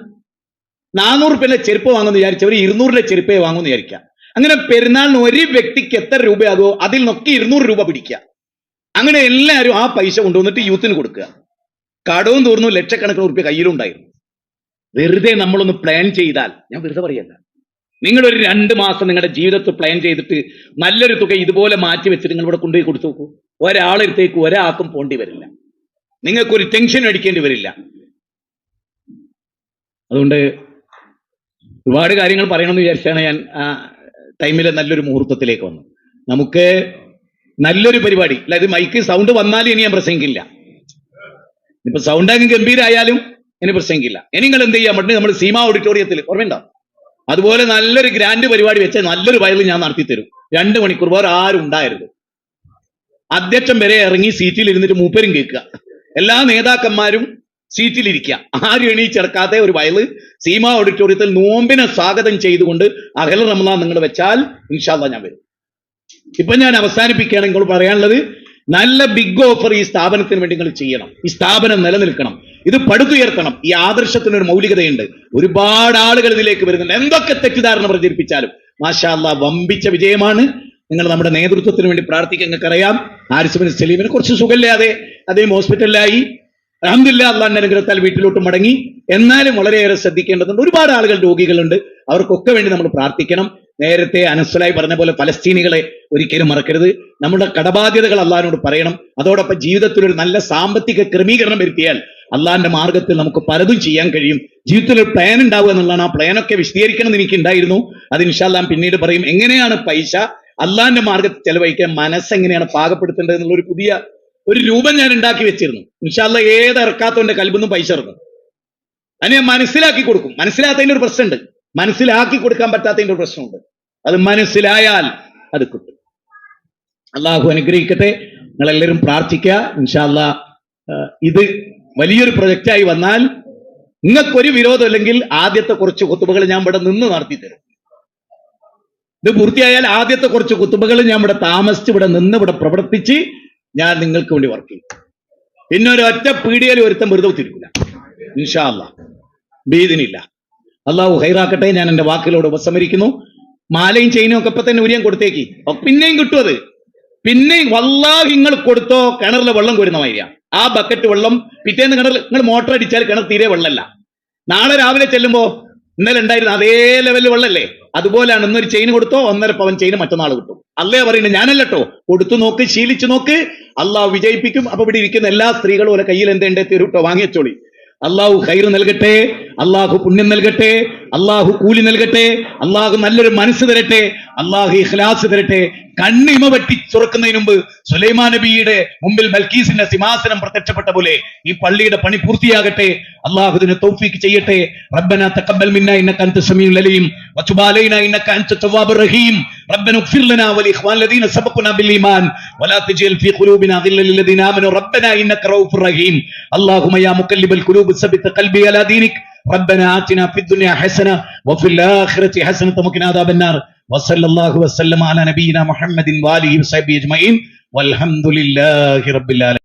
Speaker 1: 400 രൂപയുടെ ചെരുപ്പ് വാങ്ങുമെന്ന് വിചാരിച്ചവർ 200 ചെരുപ്പേ വാങ്ങുമെന്ന് വിചാരിക്കാം. അങ്ങനെ പെരുന്നാളിന് ഒരു വ്യക്തിക്ക് എത്ര രൂപയാകുമോ അതിൽ നിന്നൊക്കെ 200 രൂപ പിടിക്കുക. അങ്ങനെ എല്ലാവരും ആ പൈസ കൊണ്ടുവന്നിട്ട് യൂത്തിന് കൊടുക്കുക. കടവും തോന്നുന്നു ലക്ഷക്കണക്കിന് രൂപ കയ്യിലുണ്ടായിരുന്നു. വെറുതെ നമ്മളൊന്ന് പ്ലാൻ ചെയ്താൽ, ഞാൻ വെറുതെ പറയല്ല, നിങ്ങളൊരു 2 മാസം നിങ്ങളുടെ ജീവിതത്തിൽ പ്ലാൻ ചെയ്തിട്ട് നല്ലൊരു തുക ഇതുപോലെ മാറ്റി വെച്ചിട്ട് നിങ്ങൾ ഇവിടെ കൊണ്ടുപോയി കൊടുത്തു നോക്കൂ. ഒരാളെടുത്തേക്ക് ഒരാൾക്കും പോണ്ടി വരില്ല, നിങ്ങൾക്കൊരു ടെൻഷൻ അടിക്കേണ്ടി വരില്ല. അതുകൊണ്ട് ഒരുപാട് കാര്യങ്ങൾ പറയണമെന്ന് വിചാരിച്ചാണ് ഞാൻ ആ ടൈമിൽ നല്ലൊരു മുഹൂർത്തത്തിലേക്ക് വന്നു. നമുക്ക് നല്ലൊരു പരിപാടി, അതായത് മൈക്ക് സൗണ്ട് വന്നാലും ഇനി ഞാൻ പ്രസംഗിക്കില്ല. ഇപ്പൊ സൗണ്ട് അങ്ങ് ഗംഭീരായാലും ഇനി പ്രസംഗിക്കില്ല. ഇനി നിങ്ങൾ എന്ത് ചെയ്യാൻ പറ്റും, നമ്മൾ സീമ ഓഡിറ്റോറിയത്തിൽ ഓർമ്മയുണ്ടോ? അതുപോലെ നല്ലൊരു ഗ്രാൻഡ് പരിപാടി വെച്ച് നല്ലൊരു വയലിൽ ഞാൻ നടത്തി തരും. 2 മണിക്കൂർ വേറെ ആരും ഉണ്ടായിരുന്നു. അധ്യക്ഷൻ വരെ ഇറങ്ങി സീറ്റിൽ ഇരുന്നിട്ട് മൂപ്പരും കേൾക്കുക, എല്ലാ നേതാക്കന്മാരും സീറ്റിലിരിക്കുക, ആരും എണീച്ചെടുക്കാത്ത ഒരു വയല് സീമ ഓഡിറ്റോറിയത്തിൽ നോമ്പിനെ സ്വാഗതം ചെയ്തുകൊണ്ട് അഹൽ റമദാൻ നിങ്ങൾ വെച്ചാൽ ഇൻഷാ അല്ലാഹ് ഞാൻ വരും. ഇപ്പൊ ഞാൻ അവസാനിപ്പിക്കുകയാണ്. നിങ്ങൾ പറയാനുള്ളത്, നല്ല ബിഗ് ഓഫർ ഈ സ്ഥാപനത്തിന് വേണ്ടി നിങ്ങൾ ചെയ്യണം. ഈ സ്ഥാപനം നിലനിൽക്കണം, ഇത് പടുത്തുയർത്തണം. ഈ ആദർശത്തിനൊരു മൗലികതയുണ്ട്. ഒരുപാട് ആളുകൾ ഇതിലേക്ക് വരുന്നുണ്ട്. എന്തൊക്കെ തെറ്റിദ്ധാരണ പ്രചരിപ്പിച്ചാലും മാഷാ അല്ലാഹ് വമ്പിച്ച വിജയമാണ്. നിങ്ങൾ നമ്മുടെ നേതൃത്വത്തിന് വേണ്ടി പ്രാർത്ഥിക്കാൻ നിങ്ങൾക്കറിയാം. ഹാരിസ് ബിൻ സലീമിനെ കുറച്ച് സുഖമില്ലാതെ അദ്ദേഹം ഹോസ്പിറ്റലിലായി.
Speaker 2: അൽഹംദുലില്ലാഹ് അള്ളാഹുവിന്റെ അനുഗ്രഹത്താൽ വീട്ടിലോട്ട് മടങ്ങി. എന്നാലും വളരെയേറെ ശ്രദ്ധിക്കേണ്ടതുണ്ട്. ഒരുപാട് ആളുകൾ രോഗികളുണ്ട്, അവർക്കൊക്കെ വേണ്ടി നമ്മൾ പ്രാർത്ഥിക്കണം. നേരത്തെ അനസ്വലായി പറഞ്ഞ പോലെ ഫലസ്തീനികളെ ഒരിക്കലും മറക്കരുത്. നമ്മുടെ കടബാധ്യതകൾ അള്ളാഹിനോട് പറയണം. അതോടൊപ്പം ജീവിതത്തിൽ ഒരു നല്ല സാമ്പത്തിക ക്രമീകരണം വരുത്തിയാൽ അള്ളാഹിന്റെ മാർഗത്തിൽ നമുക്ക് പലതും ചെയ്യാൻ കഴിയും. ജീവിതത്തിൽ ഒരു പ്ലാൻ ഉണ്ടാവുക എന്നുള്ളതാണ്. ആ പ്ലാനൊക്കെ വിശദീകരിക്കണം എന്ന് എനിക്ക് ഉണ്ടായിരുന്നു. അത് ഇൻഷാ അല്ലാഹ് പിന്നീട് പറയും. എങ്ങനെയാണ് പൈസ അള്ളാഹിന്റെ മാർഗത്തിൽ ചെലവഴിക്കാൻ മനസ്സെങ്ങനെയാണ് പാകപ്പെടുത്തേണ്ടത് എന്നുള്ള ഒരു രൂപം ഞാൻ ഉണ്ടാക്കി വെച്ചിരുന്നു. ഇൻഷാ അല്ലാഹ് ഏത് ഇറക്കാത്തവന്റെ കൽബിന്നും പൈസ ഇറക്കും. അതിന് ഞാൻ മനസ്സിലാക്കി കൊടുക്കും. മനസ്സിലാത്തതിന്റെ ഒരു പ്രശ്നമുണ്ട്, മനസ്സിലാക്കി കൊടുക്കാൻ പറ്റാത്തതിന്റെ ഒരു പ്രശ്നമുണ്ട്. അത് മനസ്സിലായാൽ അത് കിട്ടും. അള്ളാഹു അനുഗ്രഹിക്കട്ടെ. നിങ്ങളെല്ലാവരും പ്രാർത്ഥിക്കുക. ഇൻഷാ അല്ലാഹ് ഇത് വലിയൊരു പ്രൊജക്റ്റായി വന്നാൽ നിങ്ങൾക്കൊരു വിരോധമില്ലെങ്കിൽ ആദ്യത്തെ കുറച്ച് കുത്തുബകൾ ഞാൻ ഇവിടെ നിന്ന് നടത്തി തരും. ഇത് പൂർത്തിയായാൽ ആദ്യത്തെ കുറച്ച് കുത്തുബകൾ ഞാൻ ഇവിടെ താമസിച്ച് ഇവിടെ നിന്ന് ഇവിടെ പ്രവർത്തിച്ച് ഞാൻ നിങ്ങൾക്ക് വേണ്ടി വർക്ക് ചെയ്യും. പിന്നെ ഒരു ഒറ്റ പീഡിയയിൽ ഒരുത്തം വെറുതെ തിരിക്കില്ല. ഇൻഷാ അല്ലാഹ് ബീദിനില്ല. അള്ളാഹു ഹൈറാക്കട്ടെ. ഞാൻ എന്റെ വാക്കുകളോട് ഉപസംഹരിക്കുന്നു. മാലയും ചെയിനും ഒക്കെ ഇപ്പൊ തന്നെ ഉരിയാൻ കൊടുത്തേക്ക്, പിന്നെയും കിട്ടും. അത് പിന്നെയും വല്ലാഹി നിങ്ങൾ കൊടുത്തോ കിണറിലെ വെള്ളം കോരുന്ന മാതിരിയാ. ആ ബക്കറ്റ് വെള്ളം പിറ്റേന്ന് കിണറിൽ നിങ്ങൾ മോട്ടർ അടിച്ചാൽ കിണർ തീരെ വെള്ളമല്ല. നാളെ രാവിലെ ചെല്ലുമ്പോ ഇന്നലെ ഉണ്ടായിരുന്ന അതേ ലെവലിൽ വെള്ളമല്ലേ, അതുപോലെയാണ്. ഇന്നൊരു ചെയിൻ കൊടുത്തോ 1.5 പവൻ ചെയിൻ മറ്റന്നാൾ കിട്ടും. അല്ലേ പറയുന്നത്, ഞാനല്ലോ. കൊടുത്തു നോക്ക്, ശീലിച്ചു നോക്ക്, അള്ളാഹു വിജയിപ്പിക്കും. അപ്പൊ ഇവിടെ ഇരിക്കുന്ന എല്ലാ സ്ത്രീകളും ഓരോ കയ്യിൽ എന്തേണ്ടേ തരൂട്ടോ, വാങ്ങിച്ചോളി. അള്ളാഹു ഖൈർ നൽകട്ടെ, അള്ളാഹു പുണ്യം നൽകട്ടെ, അള്ളാഹു കൂലി നൽകട്ടെ, അള്ളാഹു നല്ലൊരു മനസ്സ് തരട്ടെ, അള്ളാഹു ഇഖ്ലാസ് തരട്ടെ. കണ്ണിമ വെട്ടി തുറക്കുന്നതിന് മുമ്പ് സുലൈമാൻ നബിയുടെ മുമ്പിൽ ബൽക്കീസിന്റെ സിംഹാസനം പ്രത്യക്ഷപ്പെട്ട പോലെ ഈ പള്ളിയുടെ പണി പൂർത്തിയാകട്ടെ. അള്ളാഹു ഇതിന് തൗഫീഖ് ചെയ്യട്ടെ. റബ്ബനാ തഖബ്ബൽ മിന്നാ ഇന്നക അൻത സമീഉൽ അലീം വതുബ് അലൈനാ ഇന്നക അൻത തവ്വാബുർ റഹീം. റബ്ബനാ ഇഗ്ഫിർ ലനാ വലിഇഖ്വാൻ ലദീന സബഖൂനാ ബിൽ ഈമാൻ വലാ തജ്അൽ ഫീ ഖുലൂബിനാ ഗില്ലൽ ലില്ലദീന ആമനൂ റബ്ബനാ ഇന്നക റഊഫുർ റഹീം. അല്ലാഹുമ്മ യാ മുഖല്ലിബൽ ഖുലൂബ് സബ്ബിത് ഖൽബി അലാ ദീനിക്. ربنا آتنا في الدنيا حسنة وفي الآخرة حسنة وقنا عذاب النار. وصلى الله وسلم على نبينا محمد وآله وصحبه أجمعين والحمد لله رب العالمين.